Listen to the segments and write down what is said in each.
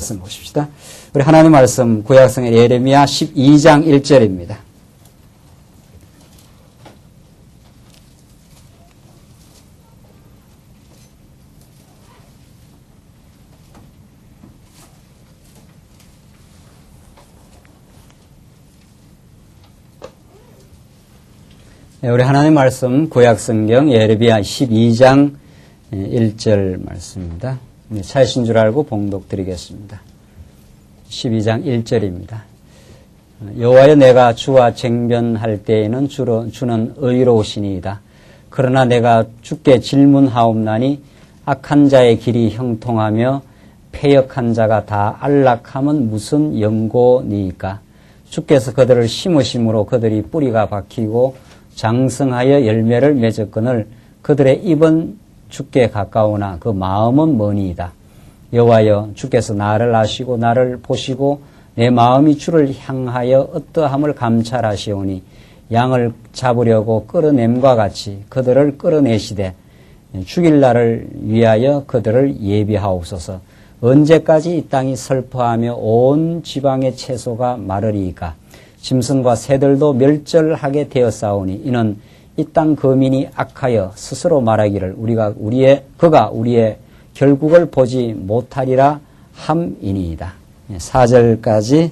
말씀 보십시다. 우리 하나님 말씀 구약성의 예레미야 12장 1절입니다. 우리 하나님 말씀 구약성경 예레미야 12장 1절 말씀입니다. 차이신 줄 알고 봉독 드리겠습니다. 12장 1절입니다. 여호와여 내가 주와 쟁변할 때에는 주는 의로우시니이다. 그러나 내가 주께 질문하옵나니 악한 자의 길이 형통하며 패역한 자가 다 안락함은 무슨 연고니이까. 주께서 그들을 심으심으로 그들이 뿌리가 박히고 장성하여 열매를 맺었거늘 그들의 입은 주께 가까우나 그 마음은 머니이다. 여호와여 주께서 나를 아시고 나를 보시고 내 마음이 주를 향하여 어떠함을 감찰하시오니 양을 잡으려고 끌어냄과 같이 그들을 끌어내시되 죽일 날을 위하여 그들을 예비하옵소서. 언제까지 이 땅이 슬퍼하며 온 지방의 채소가 마르리이까. 짐승과 새들도 멸절하게 되었사오니 이는 이 땅 거민이 악하여 스스로 말하기를 그가 우리의 결국을 보지 못하리라 함이니이다. 4절까지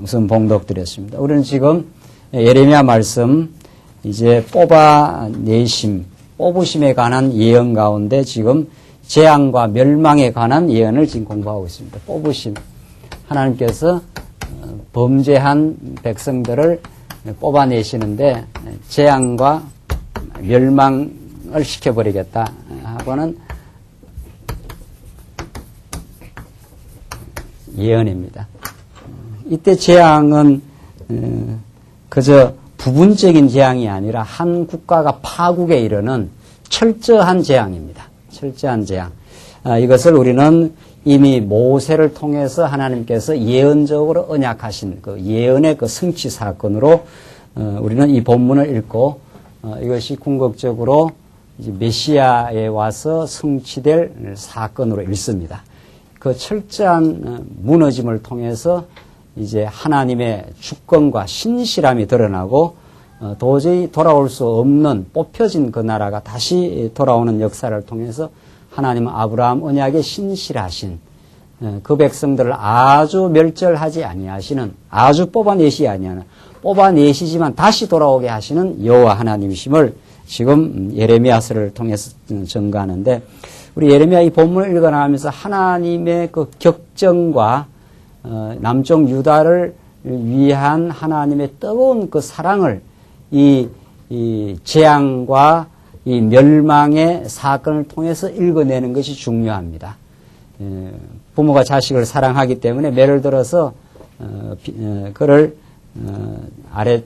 우선 봉독드렸습니다. 우리는 지금 예레미야 말씀 이제 뽑으심에 관한 예언 가운데 지금 재앙과 멸망에 관한 예언을 지금 공부하고 있습니다. 뽑으심. 하나님께서 범죄한 백성들을 뽑아내시는데 재앙과 멸망을 시켜버리겠다 하고는 예언입니다. 이때 재앙은 그저 부분적인 재앙이 아니라 한 국가가 파국에 이르는 철저한 재앙입니다. 철저한 재앙. 이것을 우리는 이미 모세를 통해서 하나님께서 예언적으로 언약하신 그 예언의 그 성취 사건으로 우리는 이 본문을 읽고 이것이 궁극적으로 이제 메시아에 와서 성취될 사건으로 읽습니다. 그 철저한 무너짐을 통해서 이제 하나님의 주권과 신실함이 드러나고 도저히 돌아올 수 없는 뽑혀진 그 나라가 다시 돌아오는 역사를 통해서 하나님은 아브라함 언약에 신실하신 그 백성들을 아주 멸절하지 아니하시는 아주 뽑아내시지만 다시 돌아오게 하시는 여호와 하나님이심을 지금 예레미야서를 통해서 증거하는데 우리 예레미야 이 본문을 읽어나가면서 하나님의 그 격정과 남쪽 유다를 위한 하나님의 뜨거운 그 사랑을 이 재앙과 이 멸망의 사건을 통해서 읽어내는 것이 중요합니다. 부모가 자식을 사랑하기 때문에 예를 들어서 그를 아래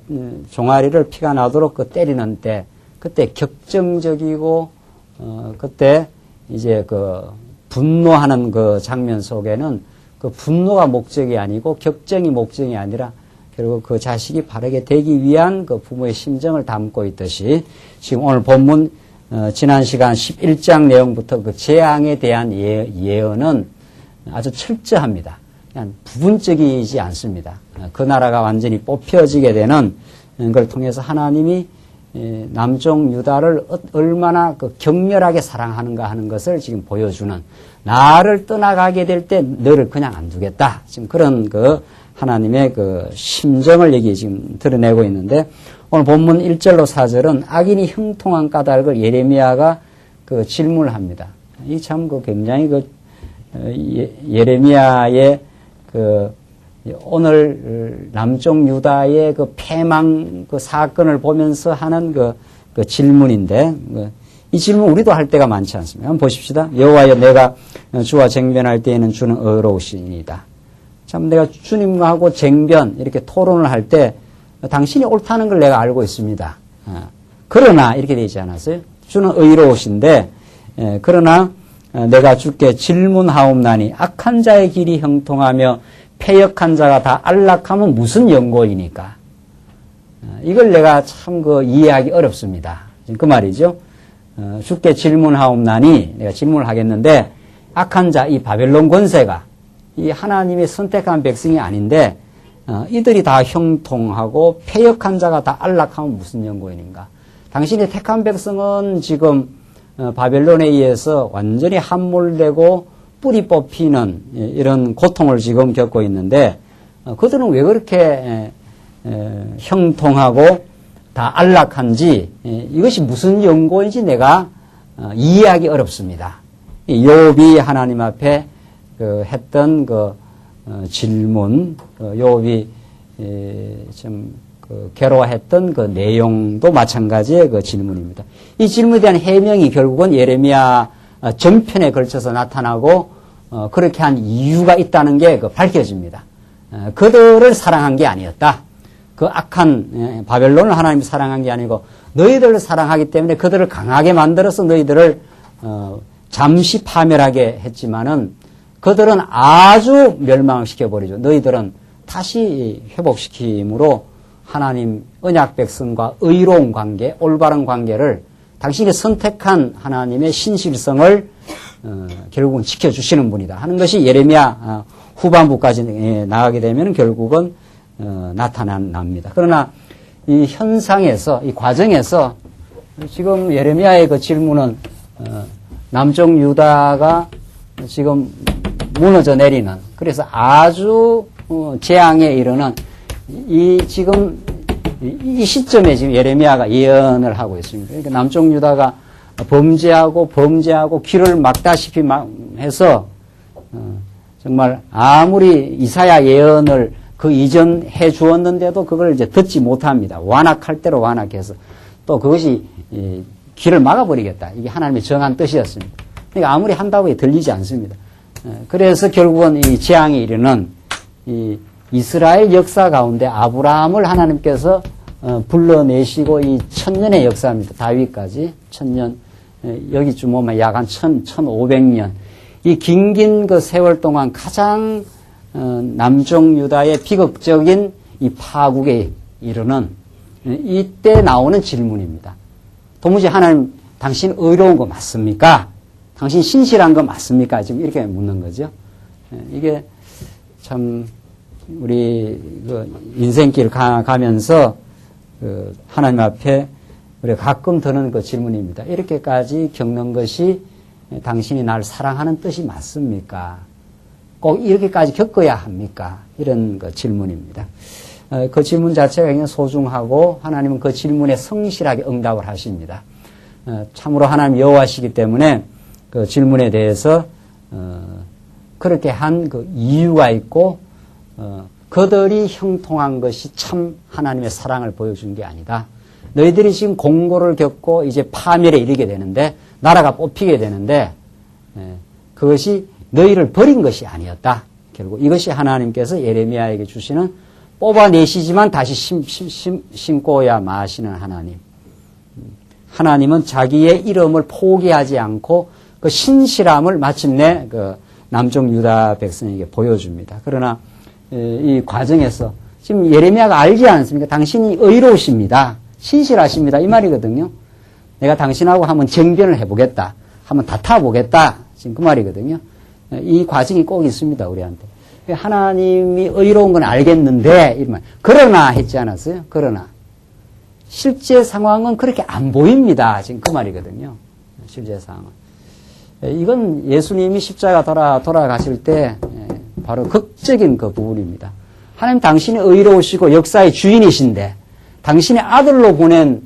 종아리를 피가 나도록 때리는 때 그때 격정적이고 그때 이제 그 분노하는 그 장면 속에는 그 분노가 목적이 아니고 격정이 목적이 아니라 결국 그 자식이 바르게 되기 위한 그 부모의 심정을 담고 있듯이 지금 오늘 본문 지난 시간 11장 내용부터 그 재앙에 대한 예언은 아주 철저합니다. 그냥 부분적이지 않습니다. 그 나라가 완전히 뽑혀지게 되는 걸 통해서 하나님이 남쪽 유다를 얼마나 그 격렬하게 사랑하는가 하는 것을 지금 보여주는 나를 떠나가게 될 때 너를 그냥 안 두겠다. 지금 그런 그 하나님의 그 심정을 여기 지금 드러내고 있는데 오늘 본문 1절로 4절은 악인이 형통한 까닭을 예레미야가 그 질문을 합니다. 이 참 그 굉장히 그 예레미야의 그 오늘 남쪽 유다의 그 패망 그 사건을 보면서 하는 그 질문인데 이 질문 우리도 할 때가 많지 않습니까? 한번 보십시다. 여호와여 내가 주와 쟁변할 때에는 주는 의로우시니이다. 참 내가 주님하고 쟁변 이렇게 토론을 할 때 당신이 옳다는 걸 내가 알고 있습니다. 그러나 이렇게 되어 있지 않았어요? 주는 의로우신데 그러나 내가 주께 질문하옵나니 악한 자의 길이 형통하며 패역한 자가 다 안락하면 무슨 연고이니까. 이걸 내가 참 그 이해하기 어렵습니다. 그 말이죠. 주께 질문하옵나니 내가 질문을 하겠는데 악한 자 이 바벨론 권세가 이 하나님의 선택한 백성이 아닌데 이들이 다 형통하고 패역한 자가 다 안락하면 무슨 연고인인가. 당신의 택한 백성은 지금 바벨론에 의해서 완전히 함몰되고 뿌리 뽑히는 이런 고통을 지금 겪고 있는데 그들은 왜 그렇게 형통하고 다 안락한지 이것이 무슨 연고인지 내가 이해하기 어렵습니다. 욥이 하나님 앞에 했던 질문, 욥이 좀 괴로워했던 그 내용도 마찬가지의 그 질문입니다. 이 질문에 대한 해명이 결국은 예레미야 전편에 걸쳐서 나타나고 그렇게 한 이유가 있다는 게 밝혀집니다. 그들을 사랑한 게 아니었다. 그 악한 바벨론을 하나님이 사랑한 게 아니고 너희들을 사랑하기 때문에 그들을 강하게 만들어서 너희들을 잠시 파멸하게 했지만은 그들은 아주 멸망을 시켜버리죠. 너희들은 다시 회복시킴으로 하나님 언약 백성과 의로운 관계, 올바른 관계를 당신이 선택한 하나님의 신실성을 결국은 지켜주시는 분이다 하는 것이 예레미야 후반부까지 나가게 되면 결국은 나타납니다. 그러나 이 현상에서, 이 과정에서 지금 예레미야의 그 질문은 남쪽 유다가 지금 무너져 내리는, 그래서 아주 재앙에 이르는 지금 이 시점에 지금 예레미야가 예언을 하고 있습니다. 그러니까 남쪽 유다가 범죄하고 귀를 막다시피 해서 정말 아무리 이사야 예언을 그 이전 해 주었는데도 그걸 이제 듣지 못합니다. 완악할 대로 완악해서 또 그것이 귀를 막아버리겠다. 이게 하나님의 정한 뜻이었습니다. 그러니까 아무리 한다고 들리지 않습니다. 그래서 결국은 이 재앙에 이르는 이 이스라엘 역사 가운데 아브라함을 하나님께서 불러내시고 이 1000년의 역사입니다. 다윗까지 1000년, 여기쯤 오면 약 한 1500년. 이 긴긴 그 세월 동안 가장 남쪽 유다의 비극적인 이 파국에 이르는 이때 나오는 질문입니다. 도무지 하나님, 당신 의로운 거 맞습니까? 당신 신실한 거 맞습니까? 지금 이렇게 묻는 거죠. 이게 참 우리 그 인생길 가면서 그 하나님 앞에 우리가 가끔 드는 그 질문입니다. 이렇게까지 겪는 것이 당신이 나를 사랑하는 뜻이 맞습니까? 꼭 이렇게까지 겪어야 합니까? 이런 그 질문입니다. 그 질문 자체가 굉장히 소중하고 하나님은 그 질문에 성실하게 응답을 하십니다. 참으로 하나님 여호와시기 때문에 그 질문에 대해서 그렇게 한 그 이유가 있고 그들이 형통한 것이 참 하나님의 사랑을 보여준 게 아니다. 너희들이 지금 공고를 겪고 이제 파멸에 이르게 되는데 나라가 뽑히게 되는데 그것이 너희를 버린 것이 아니었다. 결국 이것이 하나님께서 예레미야에게 주시는 뽑아내시지만 다시 심고야 마시는 하나님. 하나님은 자기의 이름을 포기하지 않고 그 신실함을 마침내 그 남쪽 유다 백성에게 보여줍니다. 그러나 이 과정에서 지금 예레미야가 알지 않습니까? 당신이 의로우십니다. 신실하십니다. 이 말이거든요. 내가 당신하고 한번 정변을 해보겠다. 한번 다퉈보겠다. 지금 그 말이거든요. 이 과정이 꼭 있습니다. 우리한테. 하나님이 의로운 건 알겠는데 이러면 그러나 했지 않았어요? 그러나 실제 상황은 그렇게 안 보입니다. 지금 그 말이거든요. 실제 상황은. 이건 예수님이 십자가 돌아가실 때 바로 극적인 그 부분입니다. 하나님 당신이 의로우시고 역사의 주인이신데 당신의 아들로 보낸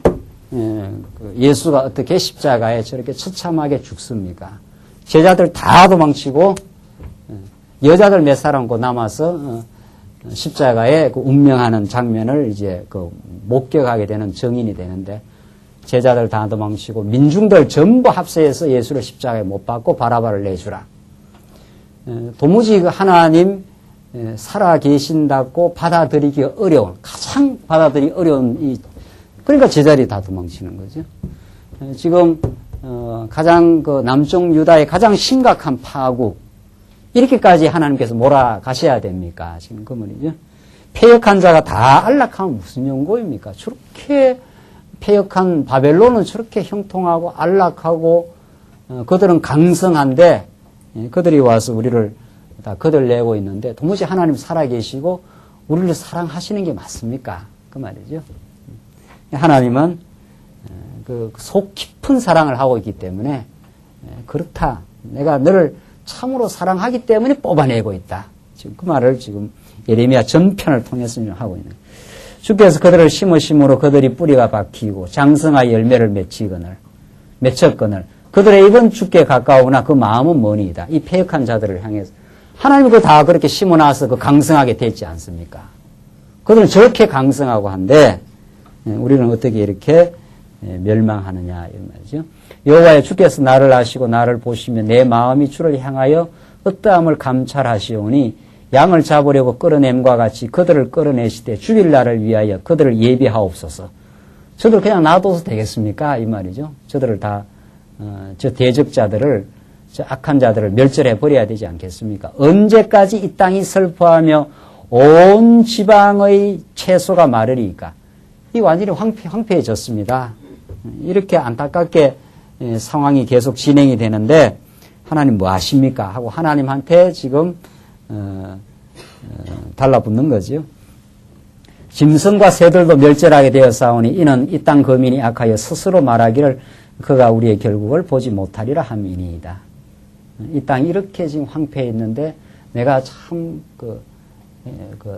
예수가 어떻게 십자가에 저렇게 처참하게 죽습니까? 제자들 다 도망치고 여자들 몇 사람 고 남아서 십자가에 그 운명하는 장면을 이제 그 목격하게 되는 증인이 되는데 제자들 다 도망치고 민중들 전부 합세해서 예수를 십자가에 못 박고 바라바를 내주라. 도무지 그 하나님 살아 계신다고 받아들이기 어려운, 가장 받아들이기 어려운 그러니까 제자들이 다 도망치는 거죠. 지금 가장 그 남쪽 유다의 가장 심각한 파국, 이렇게까지 하나님께서 몰아가셔야 됩니까? 지금 그 말이죠. 패역한 자가 다 안락하면 무슨 연고입니까? 저렇게 패역한 바벨론은 저렇게 형통하고 안락하고 그들은 강성한데 그들이 와서 우리를 다 거들내고 있는데 도무지 하나님 살아계시고 우리를 사랑하시는 게 맞습니까? 그 말이죠. 하나님은 그 속 깊은 사랑을 하고 있기 때문에 그렇다. 내가 너를 참으로 사랑하기 때문에 뽑아내고 있다. 지금 그 말을 지금 예레미야 전편을 통해서 하고 있는 거예요. 주께서 그들을 심으심으로 그들이 뿌리가 박히고 장성하여 열매를 맺혔거늘 그들의 입은 주께 가까우나 그 마음은 머니이다. 이 패역한 자들을 향해서 하나님이 그 다 그렇게 심어놔서 그 강성하게 됐지 않습니까? 그들은 저렇게 강성하고 한데 우리는 어떻게 이렇게 멸망하느냐 이런 말이죠. 여호와여 주께서 나를 아시고 나를 보시며 내 마음이 주를 향하여 어떠함을 감찰하시오니 양을 잡으려고 끌어냄과 같이 그들을 끌어내시되 죽일 날을 위하여 그들을 예비하옵소서. 저들 그냥 놔둬서 되겠습니까? 이 말이죠. 저들을 다 저 대적자들을 저 악한 자들을 멸절해 버려야 되지 않겠습니까? 언제까지 이 땅이 슬퍼하며 온 지방의 채소가 마르리까? 이 완전히 황폐해졌습니다. 이렇게 안타깝게 상황이 계속 진행이 되는데 하나님 뭐 하십니까? 하고 하나님한테 지금 달라붙는 거죠. 짐승과 새들도 멸절하게 되었사오니 이는 이 땅 거민이 악하여 스스로 말하기를 그가 우리의 결국을 보지 못하리라 함이니이다. 이 땅이 이렇게 지금 황폐했는데 내가 참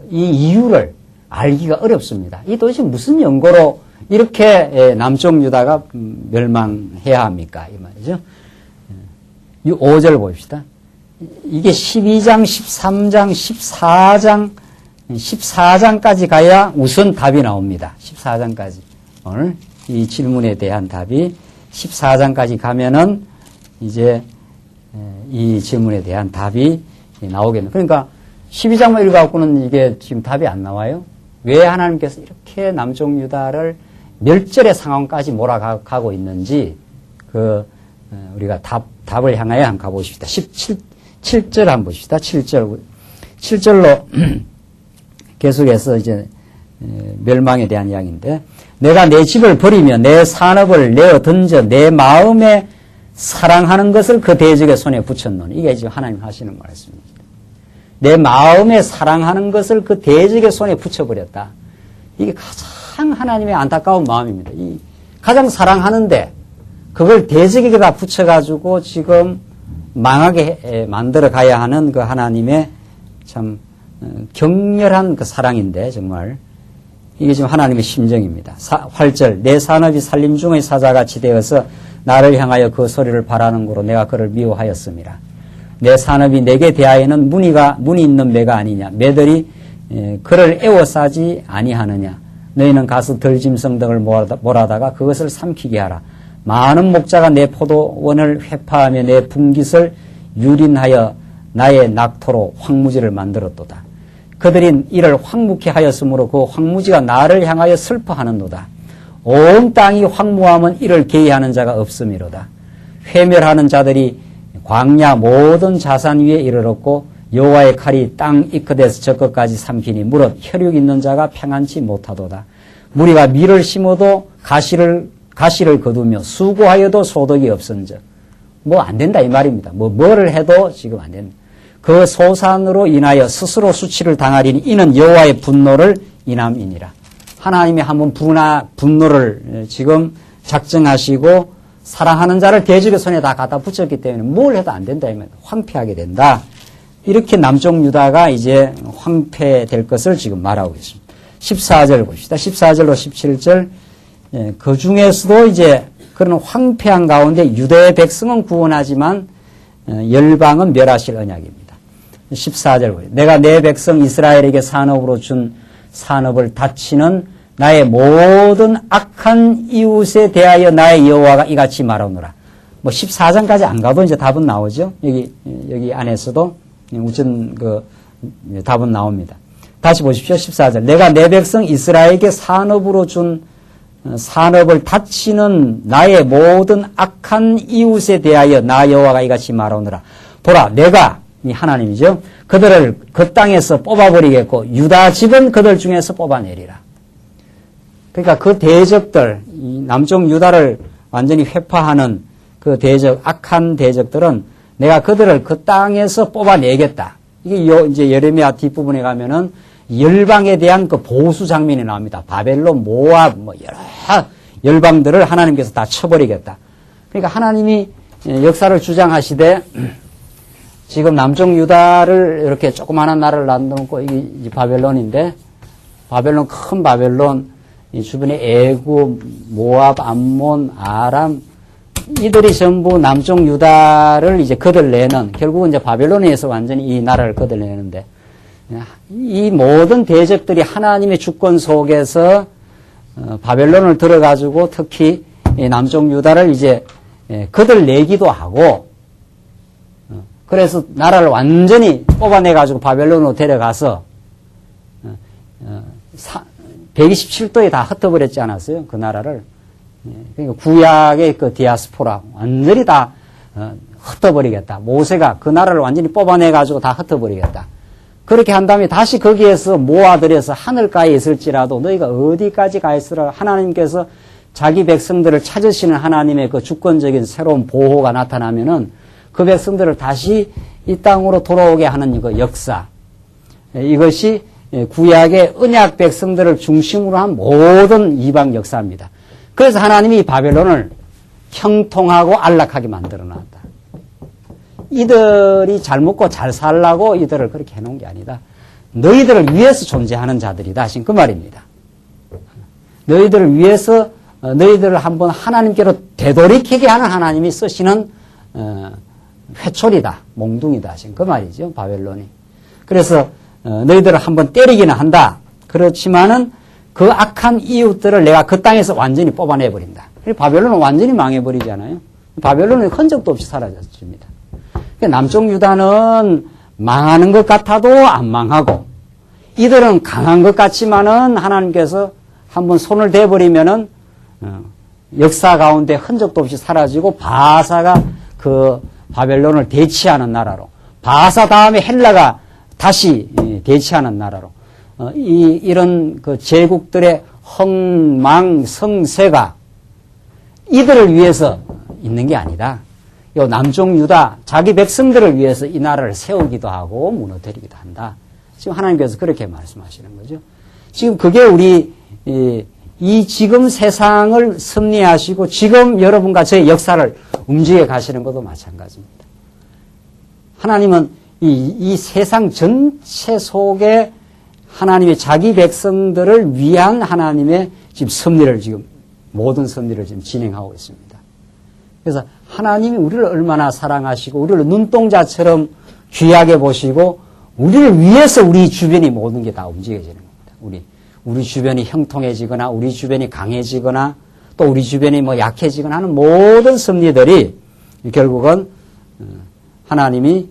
이 이유를 알기가 어렵습니다. 이 도대체 무슨 연고로 이렇게 남쪽 유다가 멸망해야 합니까? 이 말이죠. 5절 봅시다. 이게 12장, 13장, 14장까지 가야 우선 답이 나옵니다. 14장까지. 오늘 이 질문에 대한 답이 14장까지 가면은 이제 이 질문에 대한 답이 나오겠네요. 그러니까 12장만 읽어갖고는 이게 지금 답이 안 나와요. 왜 하나님께서 이렇게 남쪽 유다를 멸절의 상황까지 몰아가고 있는지 우리가 답을 향하여 한번 가보십시다. 7절 한번 보십시다. 7절로 계속해서 이제 멸망에 대한 이야기인데 내가 내 집을 버리며 내 산업을 내어 던져 내 마음에 사랑하는 것을 그 대적의 손에 붙였노니 이게 지금 하나님 하시는 말씀입니다. 내 마음에 사랑하는 것을 그 대적의 손에 붙여버렸다. 이게 가장 하나님의 안타까운 마음입니다. 가장 사랑하는데 그걸 대적에게다 붙여가지고 지금 망하게 만들어 가야 하는 그 하나님의 참 격렬한 그 사랑인데 정말 이게 지금 하나님의 심정입니다. 8절 내 산업이 살림 중의 사자같이 되어서 나를 향하여 그 소리를 바라는 거로 내가 그를 미워하였음이라. 내 산업이 내게 대하여는 문이 있는 매가 아니냐. 매들이 그를 애워싸지 아니하느냐. 너희는 가서 들짐승 등을 몰아다가 그것을 삼키게 하라. 많은 목자가 내 포도원을 회파하며 내 분깃을 유린하여 나의 낙토로 황무지를 만들었도다. 그들이 이를 황무케 하였으므로 그 황무지가 나를 향하여 슬퍼하는도다. 온 땅이 황무하면 이를 계의하는 자가 없음이로다. 회멸하는 자들이 광야 모든 자산 위에 이르렀고 여호와의 칼이 땅 이끝에서 저끝까지 삼키니 무릇 혈육 있는 자가 평안치 못하도다. 무리가 밀을 심어도 가시를 거두며 수고하여도 소득이 없은즉 뭐 안 된다 이 말입니다. 뭐를 해도 지금 안 된다. 그 소산으로 인하여 스스로 수치를 당하리니 이는 여호와의 분노를 인함이니라. 하나님이 한번 분노를 지금 작정하시고 사랑하는 자를 대적의 손에 다 갖다 붙였기 때문에 뭘 해도 안 된다 이 말입니다. 황폐하게 된다. 이렇게 남쪽 유다가 이제 황폐될 것을 지금 말하고 있습니다. 14절 봅시다. 14절로 17절 그 중에서도 이제 그런 황폐한 가운데 유대의 백성은 구원하지만 열방은 멸하실 언약입니다. 14절 보세요. 내가 내 백성 이스라엘에게 산업으로 준 산업을 다치는 나의 모든 악한 이웃에 대하여 나의 여호와가 이같이 말하노라. 14장까지 안 가도 이제 답은 나오죠. 여기 안에서도 우선 답은 나옵니다. 다시 보십시오. 14절. 내가 내 백성 이스라엘에게 산업으로 준 산업을 다치는 나의 모든 악한 이웃에 대하여 나 여호와가 이같이 말하노라. 보라, 내가 이 하나님이죠. 그들을 그 땅에서 뽑아버리겠고 유다 집은 그들 중에서 뽑아내리라. 그러니까 그 대적들, 이 남쪽 유다를 완전히 회파하는 그 악한 대적들은 내가 그들을 그 땅에서 뽑아내겠다. 이게 이제 예레미야 뒷부분에 가면은 열방에 대한 그 보수 장면이 나옵니다. 바벨론, 모압, 뭐 여러 열방들을 하나님께서 다 쳐버리겠다. 그러니까 하나님이 역사를 주장하시되 지금 남쪽 유다를 이렇게 조그마한 나라를 놔놓고 이게 바벨론인데 바벨론, 큰 바벨론, 이 주변에 애굽, 모압, 암몬, 아람, 이들이 전부 남쪽 유다를 이제 거들내는, 결국은 이제 바벨론에 의해서 완전히 이 나라를 거들내는데, 이 모든 대적들이 하나님의 주권 속에서 바벨론을 들어가지고 특히 남쪽 유다를 이제 거들내기도 하고, 그래서 나라를 완전히 뽑아내가지고 바벨론으로 데려가서 127도에 다 흩어버렸지 않았어요? 그 나라를. 그러니까 구약의 그 디아스포라 완전히 다 흩어버리겠다. 모세가 그 나라를 완전히 뽑아내가지고 다 흩어버리겠다. 그렇게 한 다음에 다시 거기에서 모아들여서 하늘가에 있을지라도 너희가 어디까지 가 있으라 하나님께서 자기 백성들을 찾으시는 하나님의 그 주권적인 새로운 보호가 나타나면은 그 백성들을 다시 이 땅으로 돌아오게 하는 그 역사. 이것이 구약의 언약 백성들을 중심으로 한 모든 이방 역사입니다. 그래서 하나님이 바벨론을 형통하고 안락하게 만들어놨다. 이들이 잘 먹고 잘 살라고 이들을 그렇게 해놓은 게 아니다. 너희들을 위해서 존재하는 자들이다 하신 그 말입니다. 너희들을 위해서 너희들을 한번 하나님께로 되돌이키게 하는 하나님이 쓰시는 회초리다, 몽둥이다 하신 그 말이죠. 바벨론이. 그래서 너희들을 한번 때리기는 한다. 그렇지만은 그 악한 이웃들을 내가 그 땅에서 완전히 뽑아내버린다. 바벨론은 완전히 망해버리잖아요. 바벨론은 흔적도 없이 사라졌습니다. 남쪽 유다는 망하는 것 같아도 안 망하고, 이들은 강한 것 같지만은 하나님께서 한번 손을 대버리면은 역사 가운데 흔적도 없이 사라지고, 바사가 그 바벨론을 대치하는 나라로, 바사 다음에 헬라가 다시 대치하는 나라로, 이런 그 제국들의 흥망성쇠가 이들을 위해서 있는 게 아니다. 요 남쪽 유다 자기 백성들을 위해서 이 나라를 세우기도 하고 무너뜨리기도 한다. 지금 하나님께서 그렇게 말씀하시는 거죠. 지금 그게 우리 이 지금 세상을 섭리하시고 지금 여러분과 저의 역사를 움직여 가시는 것도 마찬가지입니다. 하나님은 이 세상 전체 속에 하나님의 자기 백성들을 위한 하나님의 지금 섭리를 지금 모든 섭리를 지금 진행하고 있습니다. 그래서 하나님이 우리를 얼마나 사랑하시고 우리를 눈동자처럼 귀하게 보시고 우리를 위해서 우리 주변이 모든 게 다 움직여지는 겁니다. 우리 주변이 형통해지거나 우리 주변이 강해지거나 또 우리 주변이 뭐 약해지거나 하는 모든 섭리들이 결국은 하나님이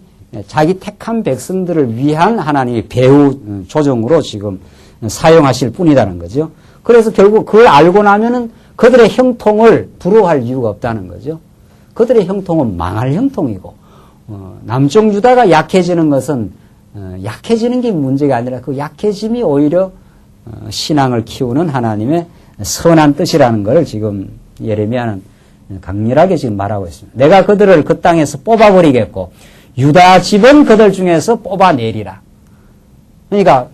자기 택한 백성들을 위한 하나님의 배후 조정으로 지금 사용하실 뿐이라는 거죠. 그래서 결국 그걸 알고 나면은 그들의 형통을 부러워할 이유가 없다는 거죠. 그들의 형통은 망할 형통이고, 남쪽 유다가 약해지는 것은 약해지는 게 문제가 아니라 그 약해짐이 오히려 신앙을 키우는 하나님의 선한 뜻이라는 걸 지금 예레미야는 강렬하게 지금 말하고 있습니다. 내가 그들을 그 땅에서 뽑아버리겠고 유다 집은 그들 중에서 뽑아내리라. 그러니까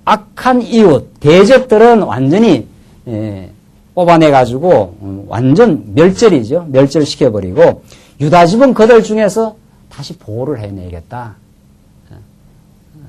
악한 이웃, 대적들은 완전히 뽑아내가지고 완전 멸절이죠. 멸절시켜버리고 유다 집은 그들 중에서 다시 보호를 해내겠다.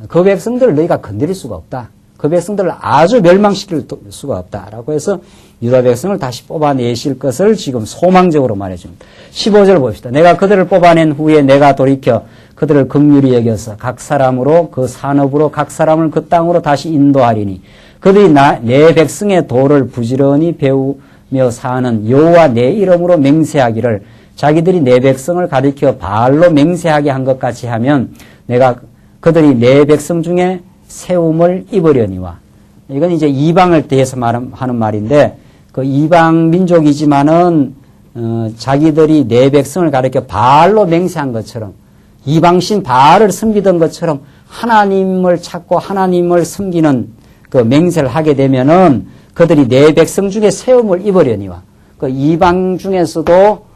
그 백성들을 너희가 건드릴 수가 없다. 그 백성들을 아주 멸망시킬 수가 없다라고 해서 유다 백성을 다시 뽑아내실 것을 지금 소망적으로 말해줍니다. 15절 봅시다. 내가 그들을 뽑아낸 후에 내가 돌이켜 그들을 긍휼히 여겨서 각 사람으로 그 산업으로 각 사람을 그 땅으로 다시 인도하리니 그들이 내 백성의 도를 부지런히 배우며 사는 여호와 내 이름으로 맹세하기를 자기들이 내 백성을 가리켜 바알로 맹세하게 한 것 같이 하면 내가 그들이 내 백성 중에 세움을 입으려니와. 이건 이제 이방을 대해서 하는 말인데 그 이방 민족이지만은 자기들이 내 백성을 가리켜 바알로 맹세한 것처럼 이방신 바알을 섬기던 것처럼 하나님을 찾고 하나님을 섬기는 그 맹세를 하게 되면은 그들이 내 백성 중에 세움을 입으려니와. 그 이방 중에서도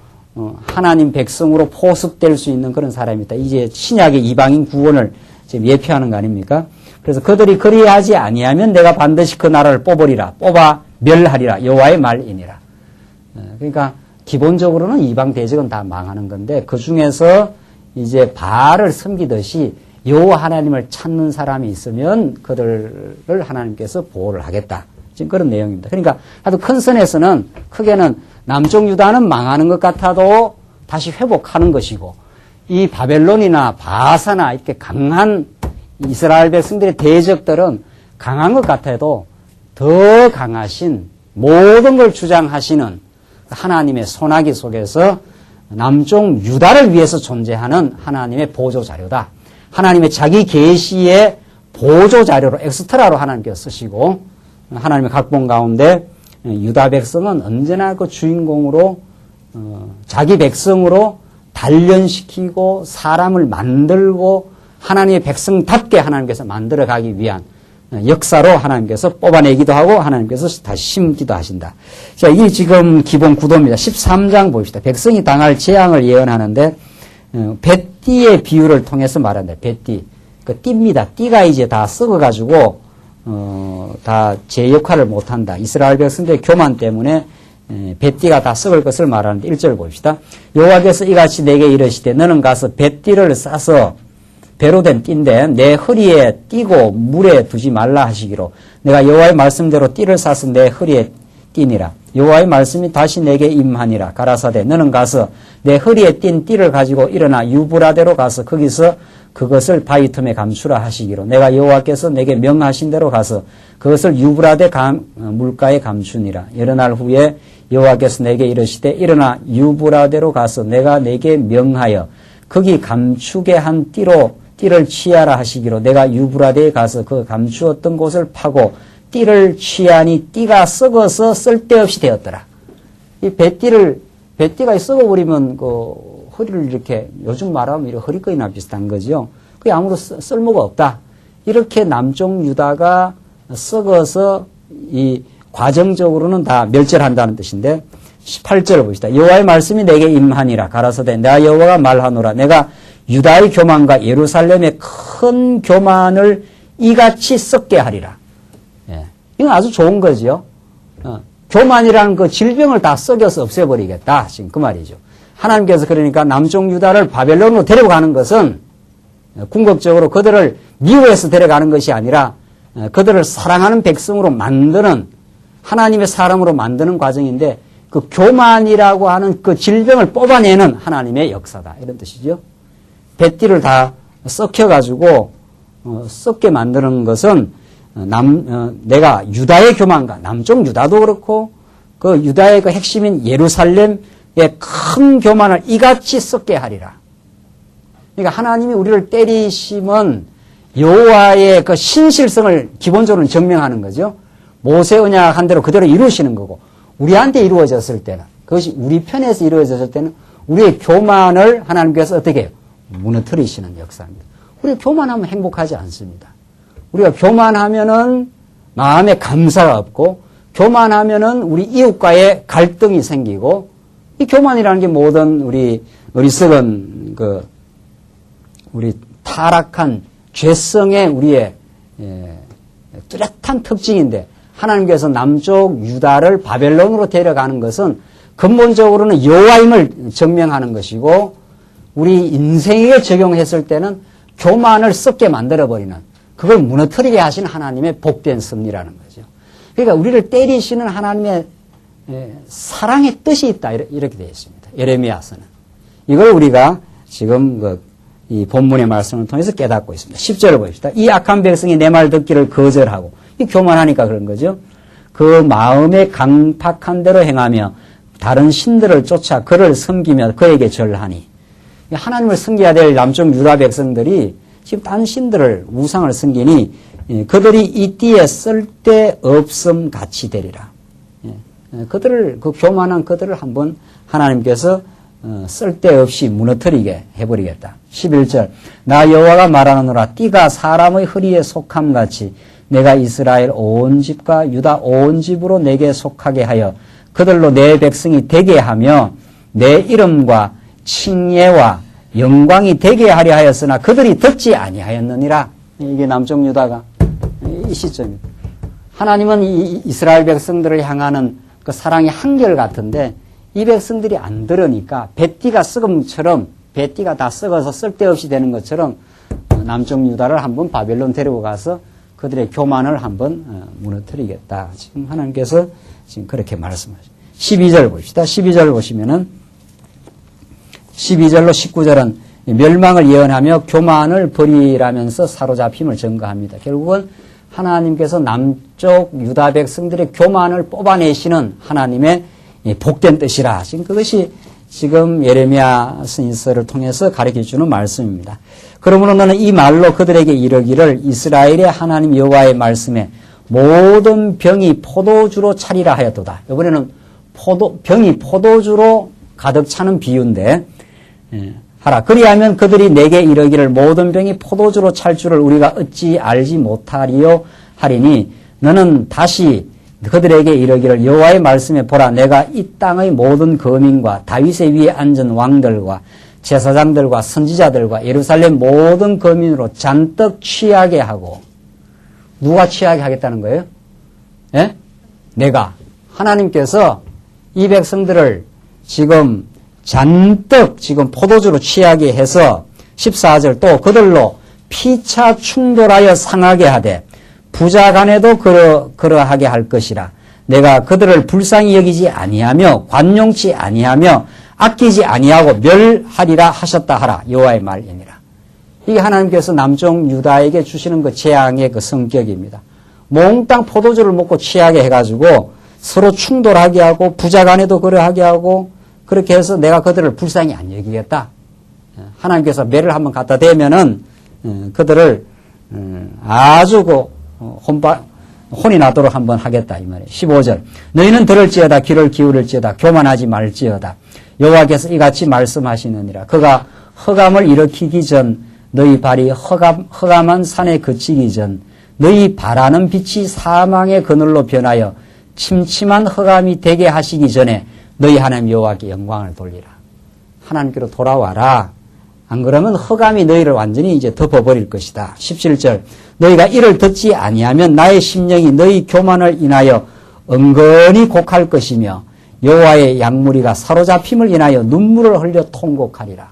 하나님 백성으로 포섭될 수 있는 그런 사람이다. 이제 신약의 이방인 구원을 지금 예표하는 거 아닙니까? 그래서 그들이 그리하지 아니하면 내가 반드시 그 나라를 뽑으리라. 뽑아 멸하리라. 여호와의 말이니라. 그러니까 기본적으로는 이방 대적은 다 망하는 건데 그 중에서 이제 바알을 섬기듯이 여호와 하나님을 찾는 사람이 있으면 그들을 하나님께서 보호를 하겠다. 지금 그런 내용입니다. 그러니까 아주 큰 선에서는 크게는 남쪽 유다는 망하는 것 같아도 다시 회복하는 것이고 이 바벨론이나 바사나 이렇게 강한 이스라엘 백성들의 대적들은 강한 것 같아도 더 강하신 모든 걸 주장하시는 하나님의 손아귀 속에서 남쪽 유다를 위해서 존재하는 하나님의 보조 자료다. 하나님의 자기 계시의 보조 자료로 엑스트라로 하나님께서 쓰시고 하나님의 각본 가운데 유다 백성은 언제나 그 주인공으로 자기 백성으로 단련시키고 사람을 만들고 하나님의 백성답게 하나님께서 만들어가기 위한 역사로 하나님께서 뽑아내기도 하고 하나님께서 다시 심기도 하신다. 자, 이게 지금 기본 구도입니다. 13장 봅시다. 백성이 당할 재앙을 예언하는데 뱃띠의 비유를 통해서 말한다. 뱃띠. 그 띠입니다. 띠가 이제 다 썩어가지고 다 제 역할을 못한다. 이스라엘 백성들의 교만 때문에 뱃띠가 다 썩을 것을 말하는데 1절 봅시다. 여호와께서 이같이 내게 이르시되 너는 가서 뱃띠를 싸서 배로 된 띠인데 내 허리에 띠고 물에 두지 말라 하시기로 내가 여호와의 말씀대로 띠를 싸서 내 허리에 띠니라. 여호와의 말씀이 다시 내게 임하니라. 가라사대 너는 가서 내 허리에 띈 띠를 가지고 일어나 유브라데로 가서 거기서 그것을 바위 틈에 감추라 하시기로 내가 여호와께서 내게 명하신 대로 가서 그것을 유브라데 물가에 감추니라. 여러 날 후에 여호와께서 내게 이르시되 일어나 유브라데로 가서 내가 내게 명하여 거기 감추게 한 띠를 취하라 하시기로 내가 유브라데에 가서 그 감추었던 곳을 파고 띠를 취하니 띠가 썩어서 쓸데없이 되었더라. 이 뱃띠가 썩어버리면 그 허리를 이렇게 요즘 말하면 이렇게 허리끈이나 비슷한 거죠. 그게 아무런 쓸모가 없다. 이렇게 남쪽 유다가 썩어서 이 과정적으로는 다 멸절한다는 뜻인데 18절을 봅시다. 여호와의 말씀이 내게 임하니라. 가라사대 내가 여호와가 말하노라. 내가 유다의 교만과 예루살렘의 큰 교만을 이같이 썩게 하리라. 예. 이건 아주 좋은 거죠. 교만이라는 그 질병을 다 썩여서 없애버리겠다. 지금 그 말이죠. 하나님께서 그러니까 남쪽 유다를 바벨론으로 데려가는 것은 궁극적으로 그들을 미워해서 데려가는 것이 아니라 그들을 사랑하는 백성으로 만드는 하나님의 사람으로 만드는 과정인데 그 교만이라고 하는 그 질병을 뽑아내는 하나님의 역사다. 이런 뜻이죠. 뱃띠를 다 썩혀가지고 썩게 만드는 것은 내가 유다의 교만과 남쪽 유다도 그렇고 그 유다의 그 핵심인 예루살렘의 큰 교만을 이같이 썩게 하리라. 그러니까 하나님이 우리를 때리심은 여호와의 그 신실성을 기본적으로 증명하는 거죠. 모세 언약한 대로 그대로 이루시는 거고 우리한테 이루어졌을 때는 그것이 우리 편에서 이루어졌을 때는 우리의 교만을 하나님께서 어떻게 해요? 무너뜨리시는 역사입니다. 우리가 교만하면 행복하지 않습니다. 우리가 교만하면은 마음에 감사가 없고 교만하면은 우리 이웃과의 갈등이 생기고 이 교만이라는 게 모든 우리 어리석은 우리 타락한 죄성의 우리의 뚜렷한 특징인데 하나님께서 남쪽 유다를 바벨론으로 데려가는 것은 근본적으로는 여호와임을 증명하는 것이고 우리 인생에 적용했을 때는 교만을 썩게 만들어버리는 그걸 무너뜨리게 하신 하나님의 복된 섭리라는 거죠. 그러니까 우리를 때리시는 하나님의 사랑의 뜻이 있다 이렇게 되어 있습니다. 예레미야서는. 이걸 우리가 지금 이 본문의 말씀을 통해서 깨닫고 있습니다. 10절을 봅시다. 이 악한 백성이 내 말 듣기를 거절하고 이 교만하니까 그런 거죠. 그 마음에 강팍한 대로 행하며 다른 신들을 쫓아 그를 섬기며 그에게 절하니 하나님을 섬겨야 될 남쪽 유다 백성들이 지금 딴 신들을 우상을 섬기니 그들이 이 띠에 쓸데없음 같이 되리라. 그들을 그 교만한 그들을 한번 하나님께서 쓸데없이 무너뜨리게 해버리겠다. 11절 나 여호와가 말하노라 띠가 사람의 허리에 속함같이 내가 이스라엘 온 집과 유다 온 집으로 내게 속하게 하여 그들로 내 백성이 되게 하며 내 이름과 칭예와 영광이 되게 하려 하였으나 그들이 듣지 아니하였느니라. 이게 남쪽 유다가 이 시점입니다. 하나님은 이 이스라엘 백성들을 향하는 그 사랑이 한결 같은데 이 백성들이 안 들으니까 배띠가 썩음처럼 배띠가 다 썩어서 쓸데없이 되는 것처럼 남쪽 유다를 한번 바벨론 데리고 가서 그들의 교만을 한번 무너뜨리겠다. 지금 하나님께서 지금 그렇게 말씀하십니다. 12절 봅시다. 12절 보시면은 12절로 19절은 멸망을 예언하며 교만을 버리라면서 사로잡힘을 증거합니다. 결국은 하나님께서 남쪽 유다 백성들의 교만을 뽑아내시는 하나님의 복된 뜻이라. 지금 그것이 지금 예레미야 선지서를 통해서 가르쳐주는 말씀입니다. 그러므로 너는 이 말로 그들에게 이르기를 이스라엘의 하나님 여호와의 말씀에 모든 병이 포도주로 차리라 하였도다. 이번에는 병이 포도주로 가득 차는 비유인데 하라. 그리하면 그들이 내게 이르기를 모든 병이 포도주로 찰 줄을 우리가 어찌 알지 못하리요 하리니 너는 다시 그들에게 이르기를 여호와의 말씀에 보라 내가 이 땅의 모든 거민과 다윗의 위에 앉은 왕들과 제사장들과 선지자들과 예루살렘 모든 거민으로 잔뜩 취하게 하고 누가 취하게 하겠다는 거예요? 예? 내가 하나님께서 이 백성들을 지금 잔뜩 지금 포도주로 취하게 해서 14절 또 그들로 피차 충돌하여 상하게 하되 부자 간에도 그러하게 할 것이라. 내가 그들을 불쌍히 여기지 아니하며 관용치 아니하며 아끼지 아니하고 멸하리라 하셨다 하라. 여호와의 말이니라. 이게 하나님께서 남쪽 유다에게 주시는 그 재앙의 그 성격입니다. 몽땅 포도주를 먹고 취하게 해가지고 서로 충돌하게 하고 부자 간에도 그러하게 하고 그렇게 해서 내가 그들을 불쌍히 안 여기겠다. 하나님께서 매를 한번 갖다 대면은 그들을 아주 혼이 나도록 한번 하겠다 이 말이에요. 15절 너희는 들을지어다 귀를 기울일지어다 교만하지 말지어다. 여호와께서 이같이 말씀하시느니라. 그가 흑암을 일으키기 전 너희 발이 흑암한 산에 그치기 전 너희 바라는 빛이 사망의 그늘로 변하여 침침한 흑암이 되게 하시기 전에 너희 하나님 여호와께 영광을 돌리라. 하나님께로 돌아와라. 안 그러면 흑암이 너희를 완전히 이제 덮어버릴 것이다. 17절 너희가 이를 듣지 아니하면 나의 심령이 너희 교만을 인하여 은근히 곡할 것이며 여호와의 양무리가 사로잡힘을 인하여 눈물을 흘려 통곡하리라.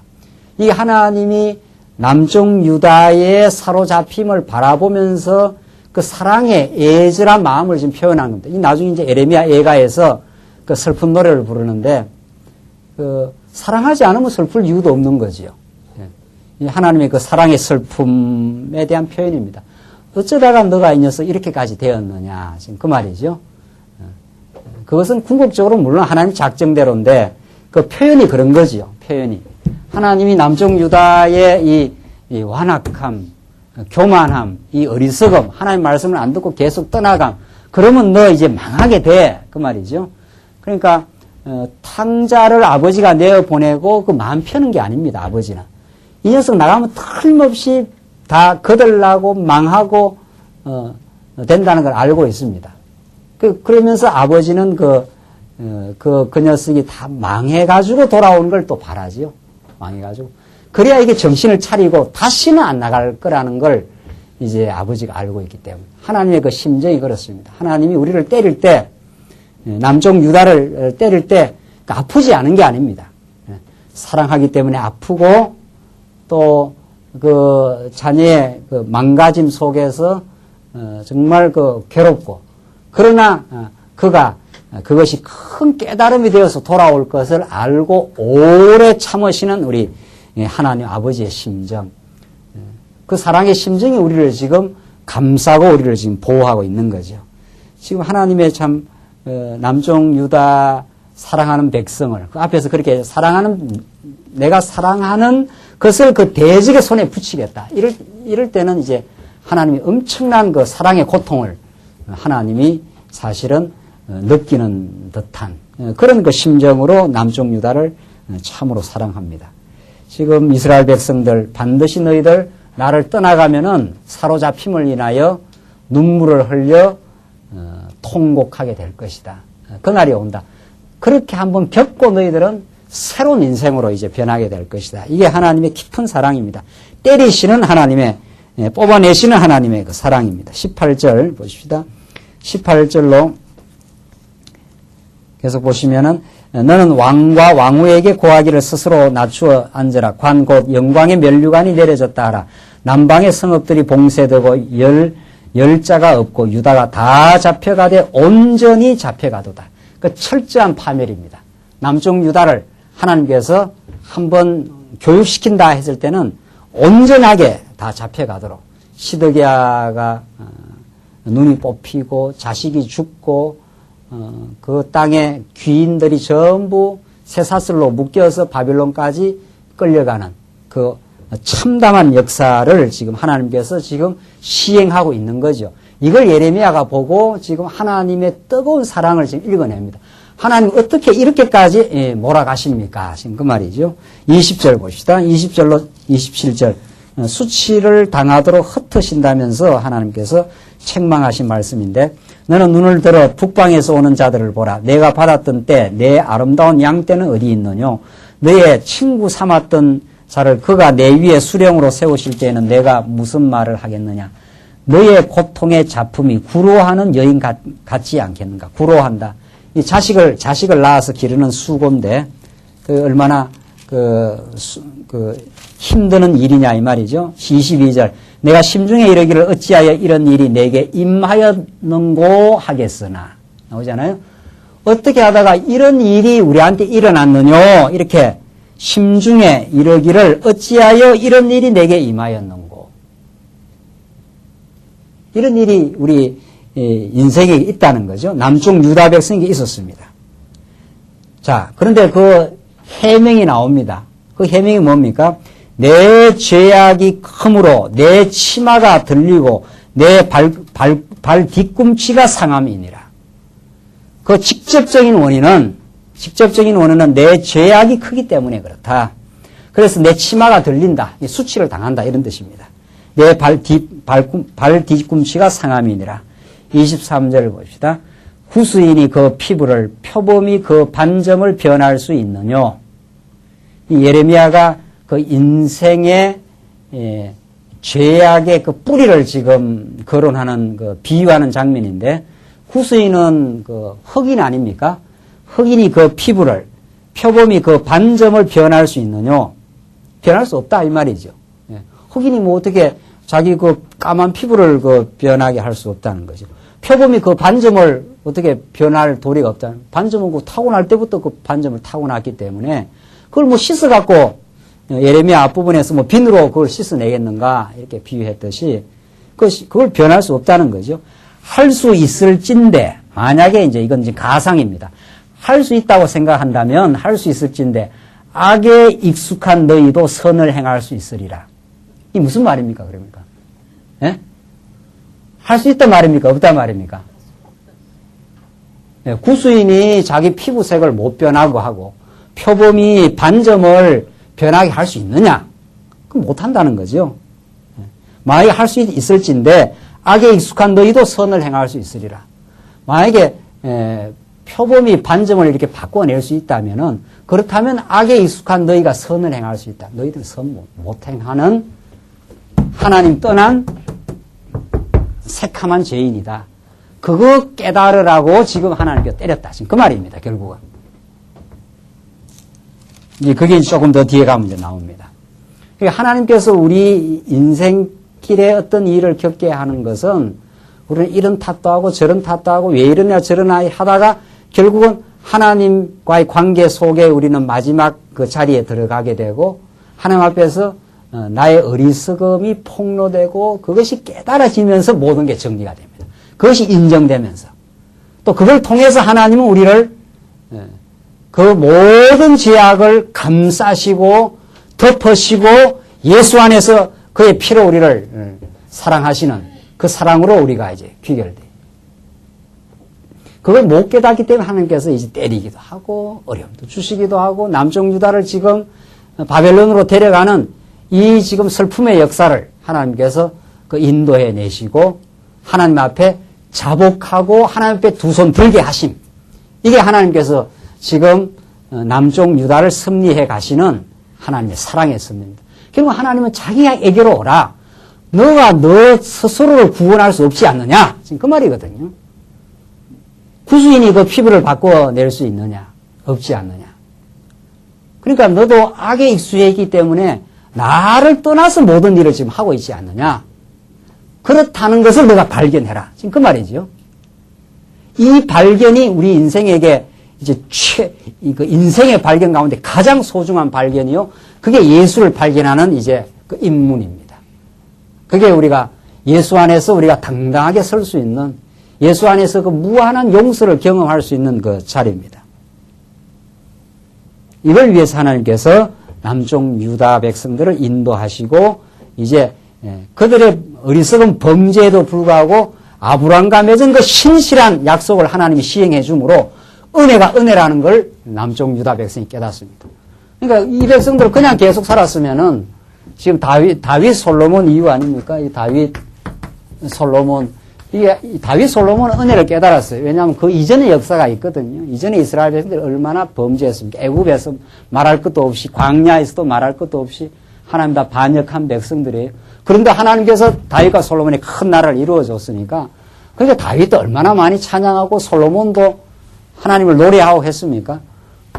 이 하나님이 남쪽 유다의 사로잡힘을 바라보면서 그 사랑의 애절한 마음을 지금 표현한 겁니다. 이 나중에 이제 예레미야 예가에서 그 슬픈 노래를 부르는데 그 사랑하지 않으면 슬플 이유도 없는 거지요. 이 하나님의 그 사랑의 슬픔에 대한 표현입니다. 어쩌다가 너가 이 녀석 이렇게까지 되었느냐 지금 그 말이죠. 그것은 궁극적으로 물론 하나님 작정대로인데 그 표현이 그런 거지요. 표현이 하나님이 남쪽 유다의 이 완악함, 교만함, 이 어리석음, 하나님 말씀을 안 듣고 계속 떠나감. 그러면 너 이제 망하게 돼. 그 말이죠. 그러니까 탕자를 아버지가 내어보내고 그 마음 펴는 게 아닙니다. 아버지는. 이 녀석 나가면 틀림없이 다 거들나고 망하고 된다는 걸 알고 있습니다. 그러면서 아버지는 그 녀석이 다 망해가지고 돌아오는 걸 또 바라지요. 망해가지고. 그래야 이게 정신을 차리고 다시는 안 나갈 거라는 걸 이제 아버지가 알고 있기 때문에. 하나님의 그 심정이 그렇습니다. 하나님이 우리를 때릴 때, 남쪽 유다를 때릴 때 아프지 않은 게 아닙니다. 사랑하기 때문에 아프고 또 그 자녀의 그 망가짐 속에서 정말 그 괴롭고 그러나 그가 그것이 큰 깨달음이 되어서 돌아올 것을 알고 오래 참으시는 우리 하나님 아버지의 심정, 그 사랑의 심정이 우리를 지금 감싸고 우리를 지금 보호하고 있는 거죠. 지금 하나님의 참 남쪽 유다 사랑하는 백성을 그 앞에서 그렇게 내가 사랑하는 것을 그 대적의 손에 붙이겠다. 이럴 때는 이제 하나님이 엄청난 그 사랑의 고통을 하나님이 사실은 느끼는 듯한 그런 그 심정으로 남쪽 유다를 참으로 사랑합니다. 지금 이스라엘 백성들 반드시 너희들 나를 떠나가면은 사로잡힘을 인하여 눈물을 흘려 통곡하게 될 것이다. 그날이 온다. 그렇게 한번 겪고 너희들은 새로운 인생으로 이제 변하게 될 것이다. 이게 하나님의 깊은 사랑입니다. 때리시는 하나님의, 뽑아내시는 하나님의 그 사랑입니다. 18절 보십시다. 18절로 계속 보시면은 너는 왕과 왕후에게 고하기를 스스로 낮추어 앉으라. 관 곧 영광의 면류관이 내려졌다 하라. 남방의 성읍들이 봉쇄되고 열자가 없고 유다가 다 잡혀가되 온전히 잡혀가도다. 그 철저한 파멸입니다. 남쪽 유다를 하나님께서 한번 교육시킨다 했을 때는 온전하게 다 잡혀가도록 시드기야가 눈이 뽑히고 자식이 죽고 그 땅의 귀인들이 전부 쇠사슬로 묶여서 바빌론까지 끌려가는 그 참담한 역사를 지금 하나님께서 지금 시행하고 있는 거죠. 이걸 예레미야가 보고 지금 하나님의 뜨거운 사랑을 지금 읽어냅니다. 하나님 어떻게 이렇게까지 몰아가십니까? 지금 그 말이죠. 20절 봅시다. 20절로 27절. 수치를 당하도록 흩으신다면서 하나님께서 책망하신 말씀인데 너는 눈을 들어 북방에서 오는 자들을 보라. 내가 받았던 때 내 아름다운 양 때는 어디 있느뇨? 너의 친구 삼았던 자를 그가 내 위에 수령으로 세우실 때에는 내가 무슨 말을 하겠느냐? 너의 고통의 작품이 구로하는 여인 같지 않겠는가? 구로한다. 이 자식을 낳아서 기르는 수고인데 그 얼마나 힘드는 일이냐 이 말이죠. 22절. 내가 심중에 이르기를 어찌하여 이런 일이 내게 임하였는고 하겠으나. 나오잖아요. 어떻게 하다가 이런 일이 우리한테 일어났느뇨? 이렇게 심중에 이르기를 어찌하여 이런 일이 내게 임하였는고. 이런 일이 우리 인생에 있다는 거죠. 남쪽 유다 백성에게 있었습니다. 자, 그런데 그 해명이 나옵니다. 그 해명이 뭡니까? 내 죄악이 크므로 내 치마가 들리고 내 발 뒤꿈치가 상함이니라. 그 직접적인 원인은 내 죄악이 크기 때문에 그렇다. 그래서 내 치마가 들린다. 수치를 당한다. 이런 뜻입니다. 내 발 뒤꿈치가 상함이니라. 23절을 봅시다. 후수인이 그 피부를 표범이 그 반점을 변할 수 있느뇨. 이 예레미야가 그 인생의 죄악의 그 뿌리를 지금 거론하는 그 비유하는 장면인데 후수인은 그 흑인 아닙니까? 흑인이 그 피부를 표범이 그 반점을 변할 수 있느뇨? 변할 수 없다 이 말이죠. 흑인이 뭐 어떻게 자기 그 까만 피부를 그 변하게 할 수 없다는 거죠. 표범이 그 반점을 어떻게 변할 도리가 없다는. 반점은 그 타고날 때부터 그 반점을 타고났기 때문에 그걸 뭐 씻어갖고 예레미야 앞부분에서 뭐 비누로 그걸 씻어내겠는가 이렇게 비유했듯이 그걸 변할 수 없다는 거죠. 할 수 있을진데 만약에 이제 이건 이제 가상입니다. 할 수 있다고 생각한다면 할 수 있을진데 악에 익숙한 너희도 선을 행할 수 있으리라. 이 무슨 말입니까? 그럽니까? 예? 할 수 있단 말입니까? 없단 말입니까? 예, 구수인이 자기 피부색을 못 변하고 하고 표범이 반점을 변하게 할 수 있느냐? 그럼 못한다는 거죠. 예. 만약에 할 수 있을진데 악에 익숙한 너희도 선을 행할 수 있으리라. 만약에 표범이 반점을 이렇게 바꿔낼 수 있다면은 그렇다면 악에 익숙한 너희가 선을 행할 수 있다. 너희들은 선 못 행하는 하나님 떠난 새카만 죄인이다. 그거 깨달으라고 지금 하나님께 때렸다. 지금 그 말입니다. 결국은. 이제 그게 조금 더 뒤에 가면 이제 나옵니다. 그러니까 하나님께서 우리 인생길에 어떤 일을 겪게 하는 것은 우리는 이런 탓도 하고 저런 탓도 하고 왜 이러냐 저러냐 하다가 결국은 하나님과의 관계 속에 우리는 마지막 그 자리에 들어가게 되고 하나님 앞에서 나의 어리석음이 폭로되고 그것이 깨달아지면서 모든 게 정리가 됩니다. 그것이 인정되면서 또 그걸 통해서 하나님은 우리를 그 모든 죄악을 감싸시고 덮으시고 예수 안에서 그의 피로 우리를 사랑하시는 그 사랑으로 우리가 이제 귀결돼. 그걸 못 깨닫기 때문에 하나님께서 이제 때리기도 하고 어려움도 주시기도 하고 남쪽 유다를 지금 바벨론으로 데려가는 이 지금 슬픔의 역사를 하나님께서 그 인도해 내시고 하나님 앞에 자복하고 하나님 앞에 두 손 들게 하심. 이게 하나님께서 지금 남쪽 유다를 섭리해 가시는 하나님의 사랑의 섭리입니다. 결국 하나님은 자기에게로 오라. 너가 너 스스로를 구원할 수 없지 않느냐. 지금 그 말이거든요. 구수인이 그 피부를 바꿔낼 수 있느냐. 없지 않느냐. 그러니까 너도 악에 익수해 있기 때문에 나를 떠나서 모든 일을 지금 하고 있지 않느냐. 그렇다는 것을 너가 발견해라. 지금 그 말이죠. 이 발견이 우리 인생에게 이제 인생의 발견 가운데 가장 소중한 발견이요. 그게 예수를 발견하는 이제 그 입문입니다. 그게 우리가 예수 안에서 우리가 당당하게 설 수 있는, 예수 안에서 그 무한한 용서를 경험할 수 있는 그 자리입니다. 이걸 위해서 하나님께서 남쪽 유다 백성들을 인도하시고 이제 그들의 어리석은 범죄에도 불구하고 아브라함과 맺은 그 신실한 약속을 하나님이 시행해 주므로 은혜가 은혜라는 걸 남쪽 유다 백성이 깨닫습니다. 그러니까 이 백성들은 그냥 계속 살았으면은 지금 다윗 솔로몬 이유 아닙니까? 이 다윗 솔로몬은 은혜를 깨달았어요. 왜냐하면 그 이전의 역사가 있거든요. 이전에 이스라엘 백성들이 얼마나 범죄했습니까? 애굽에서 말할 것도 없이, 광야에서도 말할 것도 없이 하나님 다 반역한 백성들이에요. 그런데 하나님께서 다윗과 솔로몬이 큰 나라를 이루어줬으니까, 그러니까 다윗도 얼마나 많이 찬양하고 솔로몬도 하나님을 노래하고 했습니까?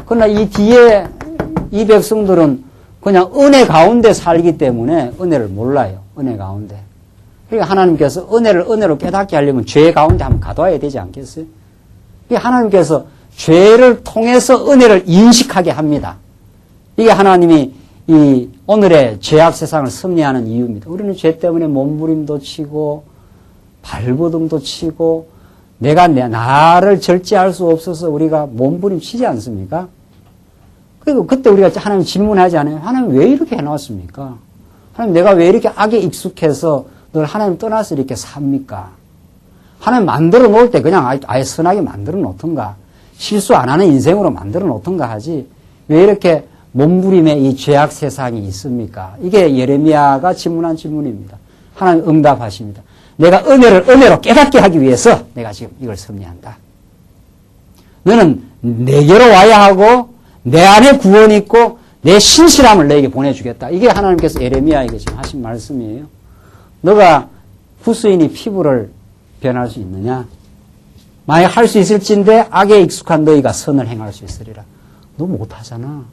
그러나 이 뒤에 이 백성들은 그냥 은혜 가운데 살기 때문에 은혜를 몰라요. 은혜 가운데. 그러니까 하나님께서 은혜를 은혜로 깨닫게 하려면 죄 가운데 한번 가둬야 되지 않겠어요? 그러니까 하나님께서 죄를 통해서 은혜를 인식하게 합니다. 이게 하나님이 이 오늘의 죄악 세상을 섭리하는 이유입니다. 우리는 죄 때문에 몸부림도 치고 발버둥도 치고 내가 나를 절제할 수 없어서 우리가 몸부림치지 않습니까? 그리고 그때 우리가 하나님 질문하지 않아요? 하나님 왜 이렇게 해놨습니까? 하나님 내가 왜 이렇게 악에 익숙해서 늘 하나님 떠나서 이렇게 삽니까? 하나님 만들어 놓을 때 그냥 아예 선하게 만들어 놓던가 실수 안 하는 인생으로 만들어 놓던가 하지 왜 이렇게 몸부림의 이 죄악 세상이 있습니까? 이게 예레미야가 질문한 질문입니다. 하나님 응답하십니다. 내가 은혜를 은혜로 깨닫게 하기 위해서 내가 지금 이걸 섭리한다. 너는 내게로 와야 하고 내 안에 구원이 있고 내 신실함을 너에게 보내주겠다. 이게 하나님께서 예레미야에게 지금 하신 말씀이에요. 너가 후수인이 피부를 변할 수 있느냐? 만약 할 수 있을진데 악에 익숙한 너희가 선을 행할 수 있으리라. 너 못하잖아.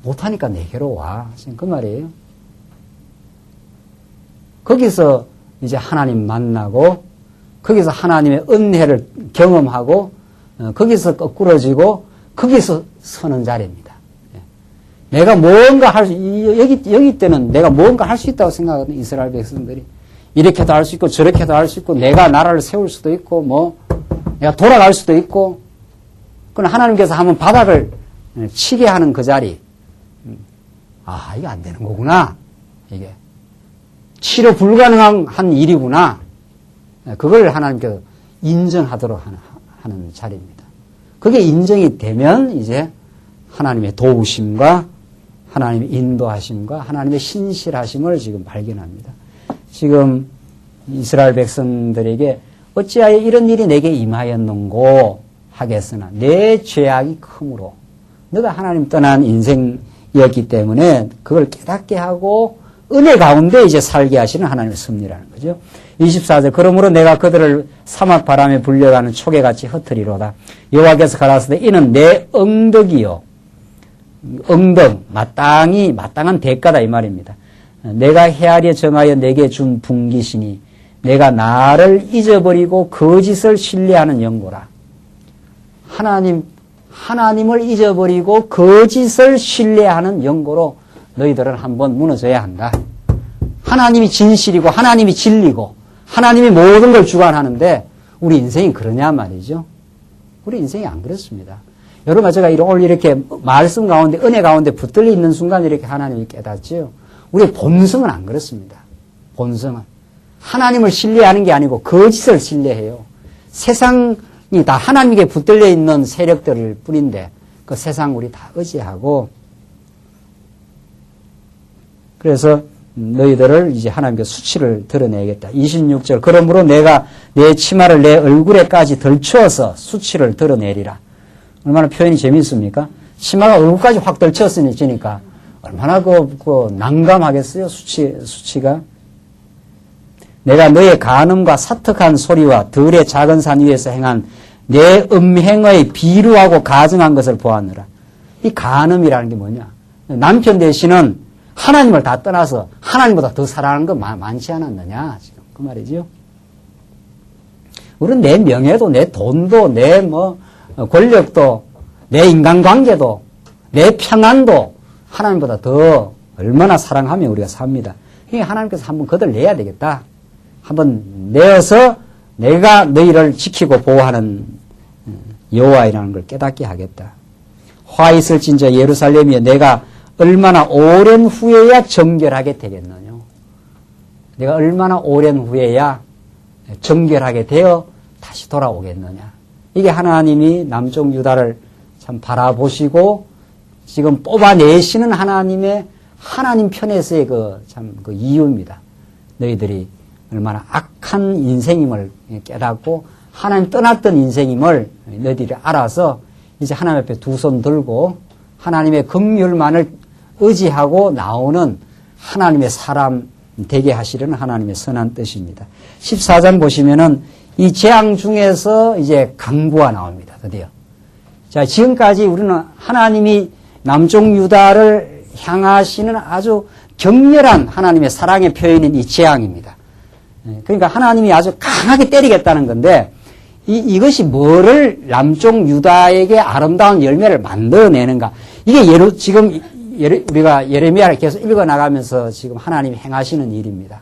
못하니까 내게로 와. 지금 그 말이에요. 거기서 이제 하나님 만나고 거기서 하나님의 은혜를 경험하고 거기서 거꾸러지고 거기서 서는 자리입니다. 내가 뭔가 여기 때는 내가 뭔가 할 수 있다고 생각하거든요. 이스라엘 백성들이. 이렇게도 할 수 있고 저렇게도 할 수 있고 내가 나라를 세울 수도 있고 뭐 내가 돌아갈 수도 있고 그러나 하나님께서 한번 바닥을 치게 하는 그 자리. 아, 이게 안 되는 거구나. 이게. 치료 불가능한 일이구나. 그걸 하나님께서 인정하도록 하는 자리입니다. 그게 인정이 되면 이제 하나님의 도우심과 하나님의 인도하심과 하나님의 신실하심을 지금 발견합니다. 지금 이스라엘 백성들에게 어찌하여 이런 일이 내게 임하였는고 하겠으나 내 죄악이 크므로 너가 하나님 떠난 인생이었기 때문에 그걸 깨닫게 하고 은혜 가운데 이제 살게 하시는 하나님의 섭리라는 거죠. 24절 그러므로 내가 그들을 사막 바람에 불려가는 초계같이 흩으리로다. 여호와께서 가라사대 이는 내 엉덕이요 엉덩 마땅한 대가다 이 말입니다. 내가 헤아려 정하여 내게 준 분깃이니 내가 나를 잊어버리고 거짓을 신뢰하는 영고라. 하나님을 잊어버리고 거짓을 신뢰하는 영고로 너희들은 한번 무너져야 한다. 하나님이 진실이고 하나님이 진리고 하나님이 모든 걸 주관하는데 우리 인생이 그러냐 말이죠. 우리 인생이 안 그렇습니다. 여러분 제가 오늘 이렇게 말씀 가운데 은혜 가운데 붙들려 있는 순간 이렇게 하나님이 깨닫지요. 우리의 본성은 안 그렇습니다. 본성은 하나님을 신뢰하는 게 아니고 거짓을 신뢰해요. 세상이 다 하나님께 붙들려 있는 세력들일 뿐인데 그 세상 우리 다 의지하고 그래서 너희들을 이제 하나님께 수치를 드러내겠다. 26절 그러므로 내가 내 치마를 내 얼굴에까지 덜추어서 수치를 드러내리라. 얼마나 표현이 재미있습니까? 치마가 얼굴까지 확 들쳤으니까 얼마나 난감하겠어요, 수치가. 내가 너의 간음과 사특한 소리와 들의 작은 산 위에서 행한 내 음행의 비루하고 가증한 것을 보았느라. 이 간음이라는 게 뭐냐? 남편 대신은 하나님을 다 떠나서 하나님보다 더 사랑하는 거 많지 않았느냐? 지금 그 말이죠. 우리는 내 명예도, 내 돈도, 내 권력도, 내 인간관계도, 내 평안도 하나님보다 더 얼마나 사랑하며 우리가 삽니다. 그러니까 하나님께서 한번 그들 내야 되겠다. 한번 내어서 내가 너희를 지키고 보호하는 여호와이라는 걸 깨닫게 하겠다. 화 있을진저 예루살렘이여 내가 얼마나 오랜 후에야 정결하게 되겠느냐. 내가 얼마나 오랜 후에야 정결하게 되어 다시 돌아오겠느냐. 이게 하나님이 남쪽 유다를 참 바라보시고 지금 뽑아내시는 하나님 편에서의 그 이유입니다. 너희들이 얼마나 악한 인생임을 깨닫고 하나님 떠났던 인생임을 너희들이 알아서 이제 하나님 앞에 두 손 들고 하나님의 긍휼만을 의지하고 나오는 하나님의 사람 되게 하시려는 하나님의 선한 뜻입니다. 14장 보시면은 이 재앙 중에서 이제 강구가 나옵니다. 드디어. 자, 지금까지 우리는 하나님이 남쪽 유다를 향하시는 아주 격렬한 하나님의 사랑의 표현인 이 재앙입니다. 그러니까 하나님이 아주 강하게 때리겠다는 건데 이것이 뭐를 남쪽 유다에게 아름다운 열매를 만들어내는가. 이게 지금 우리가 예레미야를 계속 읽어나가면서 지금 하나님이 행하시는 일입니다.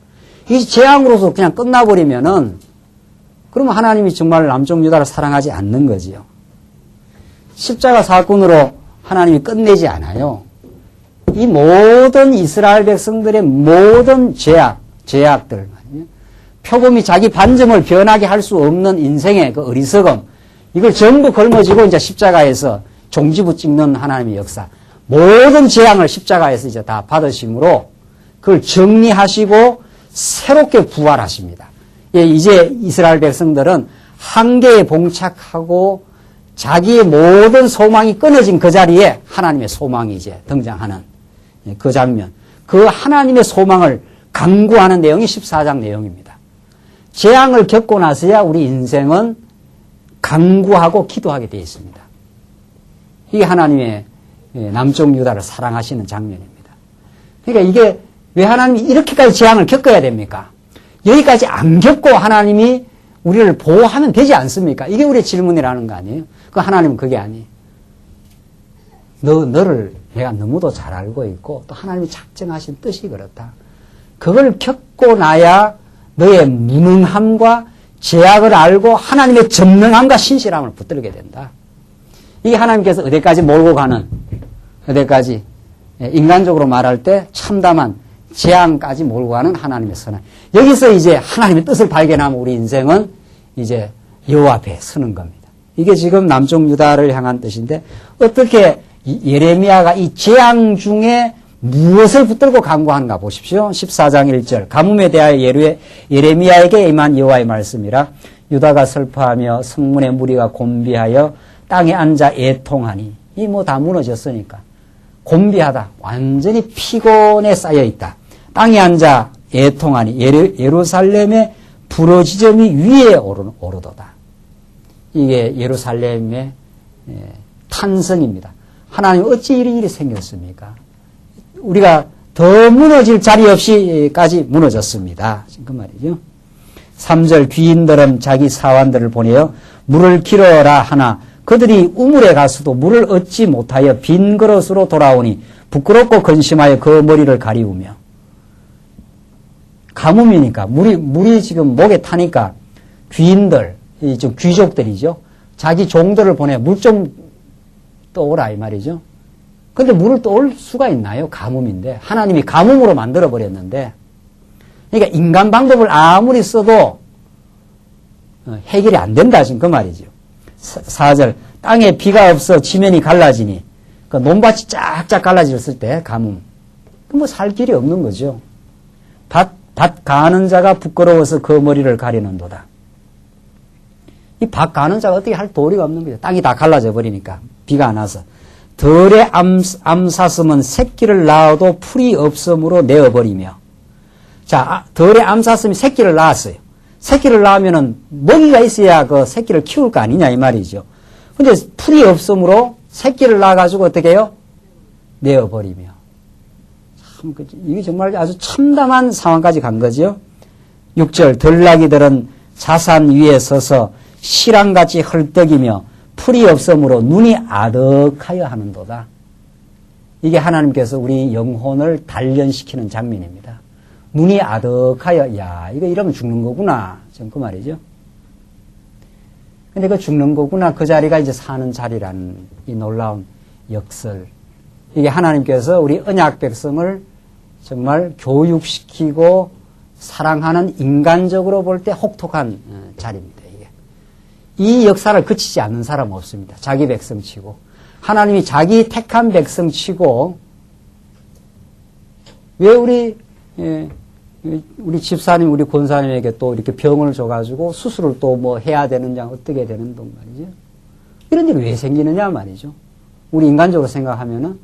이 재앙으로서 그냥 끝나버리면은 그러면 하나님이 정말 남쪽 유다를 사랑하지 않는 거지요. 십자가 사건으로 하나님이 끝내지 않아요. 이 모든 이스라엘 백성들의 모든 죄악들, 표범이 자기 반점을 변하게 할 수 없는 인생의 그 어리석음, 이걸 전부 걸머지고 이제 십자가에서 종지부 찍는 하나님의 역사, 모든 재앙을 십자가에서 이제 다 받으심으로 그걸 정리하시고 새롭게 부활하십니다. 예, 이제 이스라엘 백성들은 한계에 봉착하고 자기의 모든 소망이 끊어진 그 자리에 하나님의 소망이 이제 등장하는 그 장면, 그 하나님의 소망을 강구하는 내용이 14장 내용입니다. 재앙을 겪고 나서야 우리 인생은 강구하고 기도하게 되어 있습니다. 이게 하나님의 남쪽 유다를 사랑하시는 장면입니다. 그러니까 이게 왜 하나님이 이렇게까지 재앙을 겪어야 됩니까? 여기까지 안 겪고 하나님이 우리를 보호하면 되지 않습니까? 이게 우리의 질문이라는 거 아니에요? 그 하나님은 그게 아니에요. 너를 내가 너무도 잘 알고 있고 또 하나님이 작정하신 뜻이 그렇다. 그걸 겪고 나야 너의 무능함과 죄악을 알고 하나님의 전능함과 신실함을 붙들게 된다. 이게 하나님께서 어디까지 몰고 가는, 어디까지 인간적으로 말할 때 참담한 재앙까지 몰고 가는 하나님의 선한. 여기서 이제 하나님의 뜻을 발견하면 우리 인생은 이제 여호와 앞에 서는 겁니다. 이게 지금 남쪽 유다를 향한 뜻인데 어떻게 예레미야가 이 재앙 중에 무엇을 붙들고 강구하는가 보십시오. 14장 1절 가뭄에 대하여 예레미야에게 임한 여호와의 말씀이라. 유다가 슬퍼하며 성문의 무리가 곤비하여 땅에 앉아 애통하니. 이 다 무너졌으니까 곤비하다, 완전히 피곤에 쌓여 있다. 땅에 앉아 애통하니 예루살렘의 부러지점이 위에 오르도다. 이게 예루살렘의 탄성입니다. 하나님 어찌 이런 일이 생겼습니까? 우리가 더 무너질 자리 없이까지 무너졌습니다. 그 말이죠. 3절 귀인들은 자기 사환들을 보내어 물을 길어라 하나 그들이 우물에 가서도 물을 얻지 못하여 빈 그릇으로 돌아오니 부끄럽고 근심하여 그 머리를 가리우며. 가뭄이니까 물이 지금 목에 타니까 귀인들, 좀 귀족들이죠. 자기 종들을 보내 물 좀 떠오라 이 말이죠. 근데 물을 떠올 수가 있나요? 가뭄인데. 하나님이 가뭄으로 만들어 버렸는데. 그러니까 인간 방법을 아무리 써도 해결이 안 된다 지금 그 말이죠. 4절 땅에 비가 없어 지면이 갈라지니 그 논밭이 쫙쫙 갈라졌을 때 가뭄. 살 길이 없는 거죠. 밭 가는 자가 부끄러워서 그 머리를 가리는도다. 이 밭 가는 자가 어떻게 할 도리가 없는 거죠. 땅이 다 갈라져 버리니까 비가 안 와서. 덜의 암사슴은 새끼를 낳아도 풀이 없으므로 내어버리며. 자, 덜의 암사슴이 새끼를 낳았어요. 새끼를 낳으면은 먹이가 있어야 그 새끼를 키울 거 아니냐 이 말이죠. 근데 풀이 없으므로 새끼를 낳아가지고 어떻게 해요? 내어버리며. 참, 이게 정말 아주 참담한 상황까지 간 거죠. 6절, 들나귀들은 자산 위에 서서 실랑같이 헐떡이며 풀이 없으므로 눈이 아득하여 하는도다. 이게 하나님께서 우리 영혼을 단련시키는 장면입니다. 눈이 아득하여, 야, 이거 이러면 죽는 거구나. 지금 그 말이죠. 근데 그 죽는 거구나. 그 자리가 이제 사는 자리라는 이 놀라운 역설. 이게 하나님께서 우리 언약 백성을 정말 교육시키고 사랑하는 인간적으로 볼 때 혹독한 자리입니다. 이게. 이 역사를 그치지 않는 사람은 없습니다. 자기 백성 치고. 하나님이 자기 택한 백성 치고, 왜 우리 집사님, 우리 권사님에게 또 이렇게 병을 줘가지고 수술을 또 뭐 해야 되느냐, 어떻게 되는 동 말이죠. 이런 일이 왜 생기느냐 말이죠. 우리 인간적으로 생각하면은.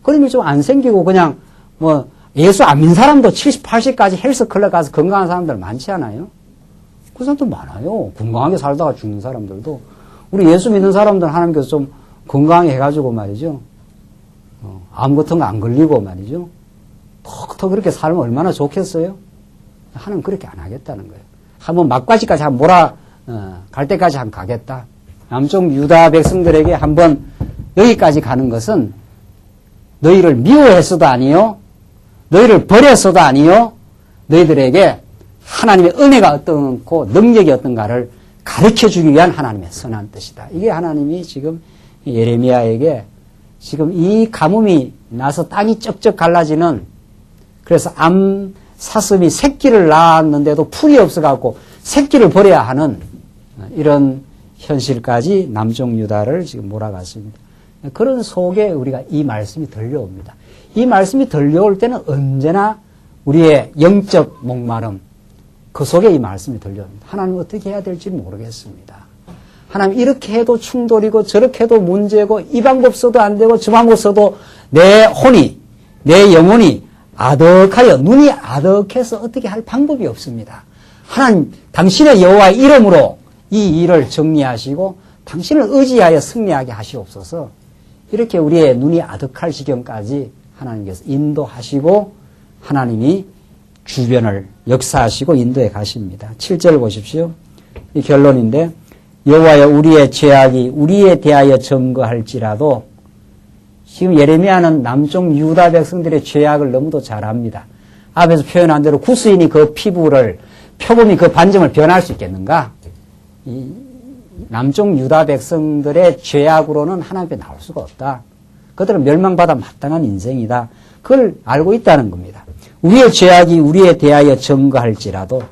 그런 일 좀 안 생기고 그냥 뭐 예수 안 믿는 사람도 70, 80까지 헬스클럽 가서 건강한 사람들 많지 않아요? 그 사람도 많아요. 건강하게 살다가 죽는 사람들도. 우리 예수 믿는 사람들 하나님께서 좀 건강하게 해가지고 말이죠. 암 같은 거 안 걸리고 말이죠. 더 그렇게 살면 얼마나 좋겠어요? 하나님 그렇게 안 하겠다는 거예요. 한번 막바지까지 한번 갈 때까지 한번 가겠다. 남쪽 유다 백성들에게 한번 여기까지 가는 것은 너희를 미워해서도 아니요, 너희를 버려서도 아니요, 너희들에게 하나님의 은혜가 어떻고 능력이 어떤가를 가르쳐주기 위한 하나님의 선한 뜻이다. 이게 하나님이 지금 예레미야에게 지금 이 가뭄이 나서 땅이 쩍쩍 갈라지는, 그래서 암사슴이 새끼를 낳았는데도 풀이 없어갖고 새끼를 버려야 하는 이런 현실까지 남쪽 유다를 지금 몰아갔습니다. 그런 속에 우리가 이 말씀이 들려옵니다. 이 말씀이 들려올 때는 언제나 우리의 영적 목마름, 그 속에 이 말씀이 들려옵니다. 하나님 어떻게 해야 될지 모르겠습니다. 하나님 이렇게 해도 충돌이고 저렇게 해도 문제고 이 방법 써도 안 되고 저 방법 써도 내 혼이, 내 영혼이 아득하여, 눈이 아득해서 어떻게 할 방법이 없습니다. 하나님, 당신의 여호와의 이름으로 이 일을 정리하시고 당신을 의지하여 승리하게 하시옵소서. 이렇게 우리의 눈이 아득할 지경까지 하나님께서 인도하시고 하나님이 주변을 역사하시고 인도해 가십니다. 7절 보십시오. 이 결론인데, 여호와여 우리의 죄악이 우리에 대하여 증거할지라도, 지금 예레미야는 남쪽 유다 백성들의 죄악을 너무도 잘 압니다. 앞에서 표현한 대로 구스인이 그 피부를, 표범이 그 반점을 변할 수 있겠는가? 이 남쪽 유다 백성들의 죄악으로는 하나님 앞에 나올 수가 없다. 그들은 멸망받아 마땅한 인생이다. 그걸 알고 있다는 겁니다. 우리의 죄악이 우리에 대하여 증거할지라도,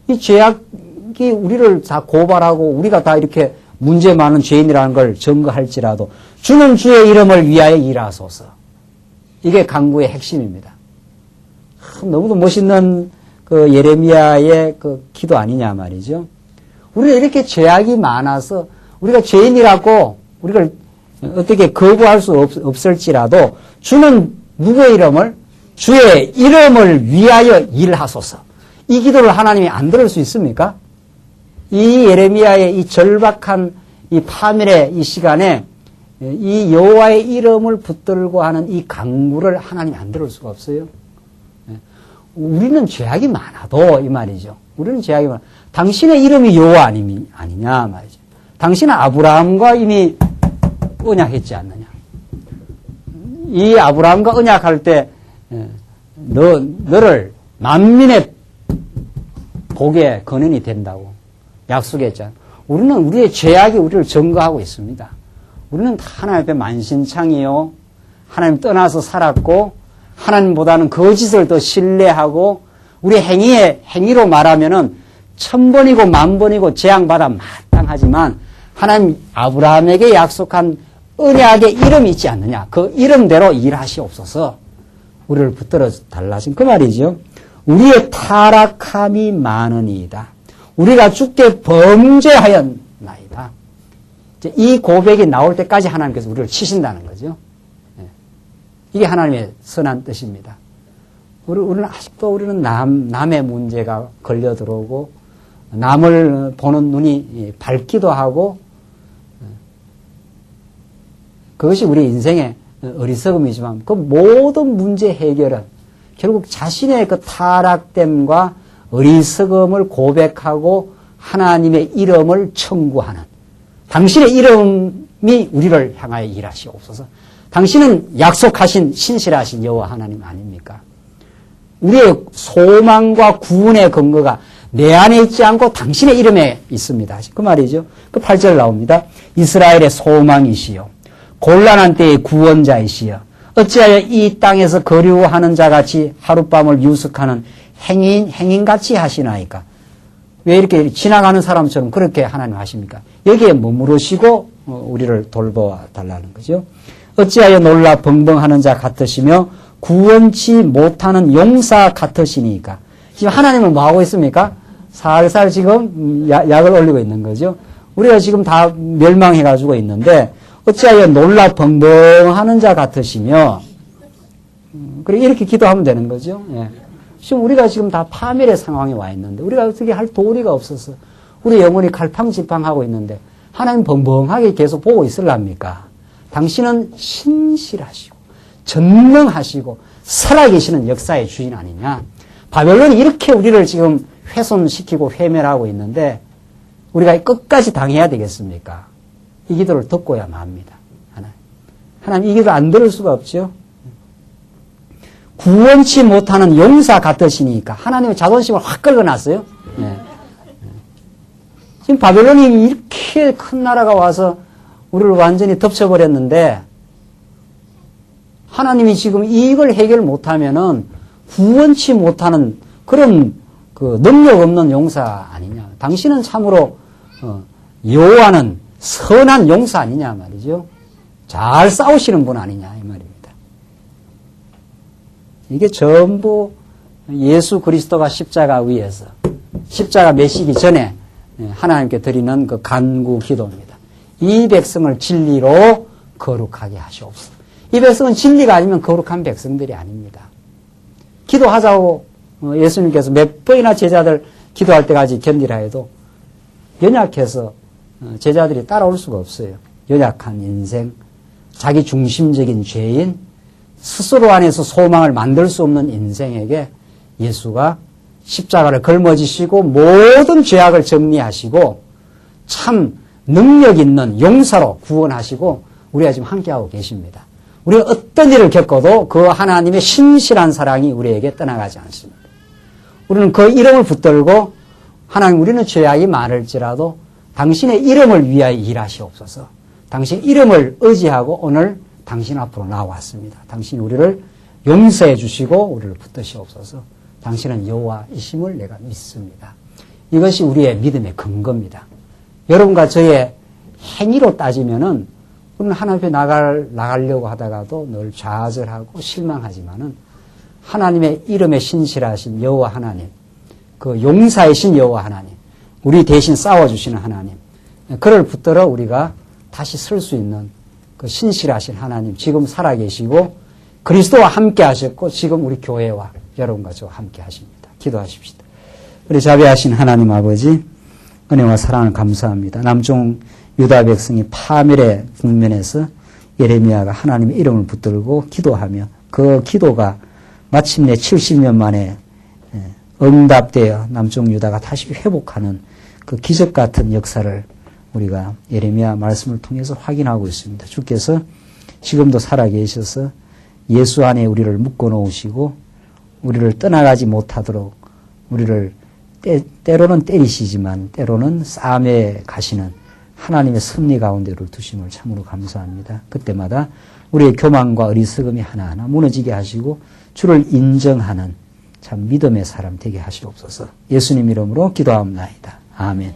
이 죄악이 우리를 다 고발하고 우리가 다 이렇게 문제 많은 죄인이라는 걸 증거할지라도 주는 주의 이름을 위하여 일하소서. 이게 간구의 핵심입니다. 너무도 멋있는 그 예레미야의 그 기도 아니냐 말이죠. 우리가 이렇게 죄악이 많아서 우리가 죄인이라고 우리를 어떻게 거부할 수 없을지라도 주는 누구의 이름을? 주의 이름을 위하여 일하소서. 이 기도를 하나님이 안 들을 수 있습니까? 이 예레미야의 이 절박한 이 파멸의 이 시간에 이 여호와의 이름을 붙들고 하는 이 강구를 하나님이 안 들을 수가 없어요. 우리는 죄악이 많아도 이 말이죠. 우리는 죄악이 많아. 당신의 이름이 여호와 아니냐 말이죠. 당신은 아브라함과 이미 언약했지 않느냐. 이 아브라함과 언약할 때 너를 만민의 복의 근원이 된다고 약속했잖아요. 우리는 우리의 죄악이 우리를 증거하고 있습니다. 우리는 하나님 앞에 만신창이요, 하나님 떠나서 살았고 하나님보다는 거짓을 더 신뢰하고 우리 행위로 말하면은 1000번이고 10,000번이고 재앙받아 마땅하지만 하나님 아브라함에게 약속한 언약의 이름이 있지 않느냐. 그 이름대로 일하시옵소서. 우리를 붙들어 달라신 그 말이죠. 우리의 타락함이 많으니이다. 우리가 주께 범죄하였나이다. 이제 이 고백이 나올 때까지 하나님께서 우리를 치신다는 거죠. 예. 이게 하나님의 선한 뜻입니다. 우리는 아직도 남의 문제가 걸려 들어오고, 남을 보는 눈이 밝기도 하고, 그것이 우리 인생의 어리석음이지만, 그 모든 문제 해결은 결국 자신의 그 타락됨과 어리석음을 고백하고 하나님의 이름을 청구하는, 당신의 이름이 우리를 향하여 일하시옵소서. 당신은 약속하신 신실하신 여호와 하나님 아닙니까? 우리의 소망과 구원의 근거가 내 안에 있지 않고 당신의 이름에 있습니다. 그 말이죠. 그 8절 나옵니다. 이스라엘의 소망이시여, 곤란한 때의 구원자이시여, 어찌하여 이 땅에서 거류하는 자같이 하룻밤을 유숙하는 행인같이 하시나이까? 왜 이렇게 지나가는 사람처럼 그렇게 하나님 하십니까? 여기에 머무르시고 우리를 돌보아 달라는 거죠. 어찌하여 놀라 벙벙하는 자 같으시며 구원치 못하는 용사 같으시니까. 지금 하나님은 뭐 하고 있습니까? 살살 지금 약을 올리고 있는 거죠. 우리가 지금 다 멸망해가지고 있는데, 어찌하여 놀라 벙벙하는 자 같으시며, 그리고 이렇게 기도하면 되는 거죠. 예. 지금 우리가 지금 다 파멸의 상황에 와 있는데, 우리가 어떻게 할 도리가 없어서, 우리 영혼이 갈팡질팡하고 있는데, 하나님 벙벙하게 계속 보고 있을랍니까? 당신은 신실하시고, 전능하시고, 살아계시는 역사의 주인 아니냐? 바벨론이 이렇게 우리를 지금 훼손시키고 회멸하고 있는데, 우리가 끝까지 당해야 되겠습니까? 이 기도를 듣고야만 합니다. 하나님 이 기도 안 들을 수가 없죠. 구원치 못하는 용사 같으시니까 하나님의 자존심을 확 긁어놨어요. 네. 지금 바벨론이 이렇게 큰 나라가 와서 우리를 완전히 덮쳐버렸는데, 하나님이 지금 이걸 해결 못하면은 구원치 못하는 그런 그 능력 없는 용사 아니냐. 당신은 참으로 여호와는 선한 용사 아니냐 말이죠. 잘 싸우시는 분 아니냐 이 말입니다. 이게 전부 예수 그리스도가 십자가 위에서, 십자가 매시기 전에 하나님께 드리는 그 간구 기도입니다. 이 백성을 진리로 거룩하게 하시옵소서. 이 백성은 진리가 아니면 거룩한 백성들이 아닙니다. 기도하자고 예수님께서 몇 번이나 제자들 기도할 때까지 견디라 해도 연약해서 제자들이 따라올 수가 없어요. 연약한 인생, 자기 중심적인 죄인, 스스로 안에서 소망을 만들 수 없는 인생에게 예수가 십자가를 걸머지시고 모든 죄악을 정리하시고 참 능력 있는 용사로 구원하시고 우리가 지금 함께하고 계십니다. 우리가 어떤 일을 겪어도 그 하나님의 신실한 사랑이 우리에게 떠나가지 않습니다. 우리는 그 이름을 붙들고 하나님, 우리는 죄악이 많을지라도 당신의 이름을 위하여 일하시옵소서. 당신 이름을 의지하고 오늘 당신 앞으로 나왔습니다. 당신이 우리를 용서해 주시고 우리를 붙드시옵소서. 당신은 여호와이심을 내가 믿습니다. 이것이 우리의 믿음의 근거입니다. 여러분과 저의 행위로 따지면은 우리는 하나님 앞에 나가려고 하다가도 늘 좌절하고 실망하지만은 하나님의 이름에 신실하신 여호와 하나님, 그 용사이신 여호와 하나님, 우리 대신 싸워주시는 하나님, 그를 붙들어 우리가 다시 설 수 있는 그 신실하신 하나님, 지금 살아계시고 그리스도와 함께 하셨고 지금 우리 교회와 여러분과 저와 함께 하십니다. 기도하십시다. 우리 자비하신 하나님 아버지, 은혜와 사랑을 감사합니다. 남쪽 유다 백성이 파멸의 국면에서 예레미야가 하나님의 이름을 붙들고 기도하며 그 기도가 마침내 70년 만에 응답되어 남쪽 유다가 다시 회복하는 그 기적 같은 역사를 우리가 예레미야 말씀을 통해서 확인하고 있습니다. 주께서 지금도 살아계셔서 예수 안에 우리를 묶어 놓으시고 우리를 떠나가지 못하도록 우리를 때로는 때리시지만 때로는 싸매 가시는 하나님의 섭리 가운데를 두심을 참으로 감사합니다. 그때마다 우리의 교만과 어리석음이 하나하나 무너지게 하시고 주를 인정하는 참 믿음의 사람 되게 하시옵소서. 예수님 이름으로 기도하옵나이다. 아멘.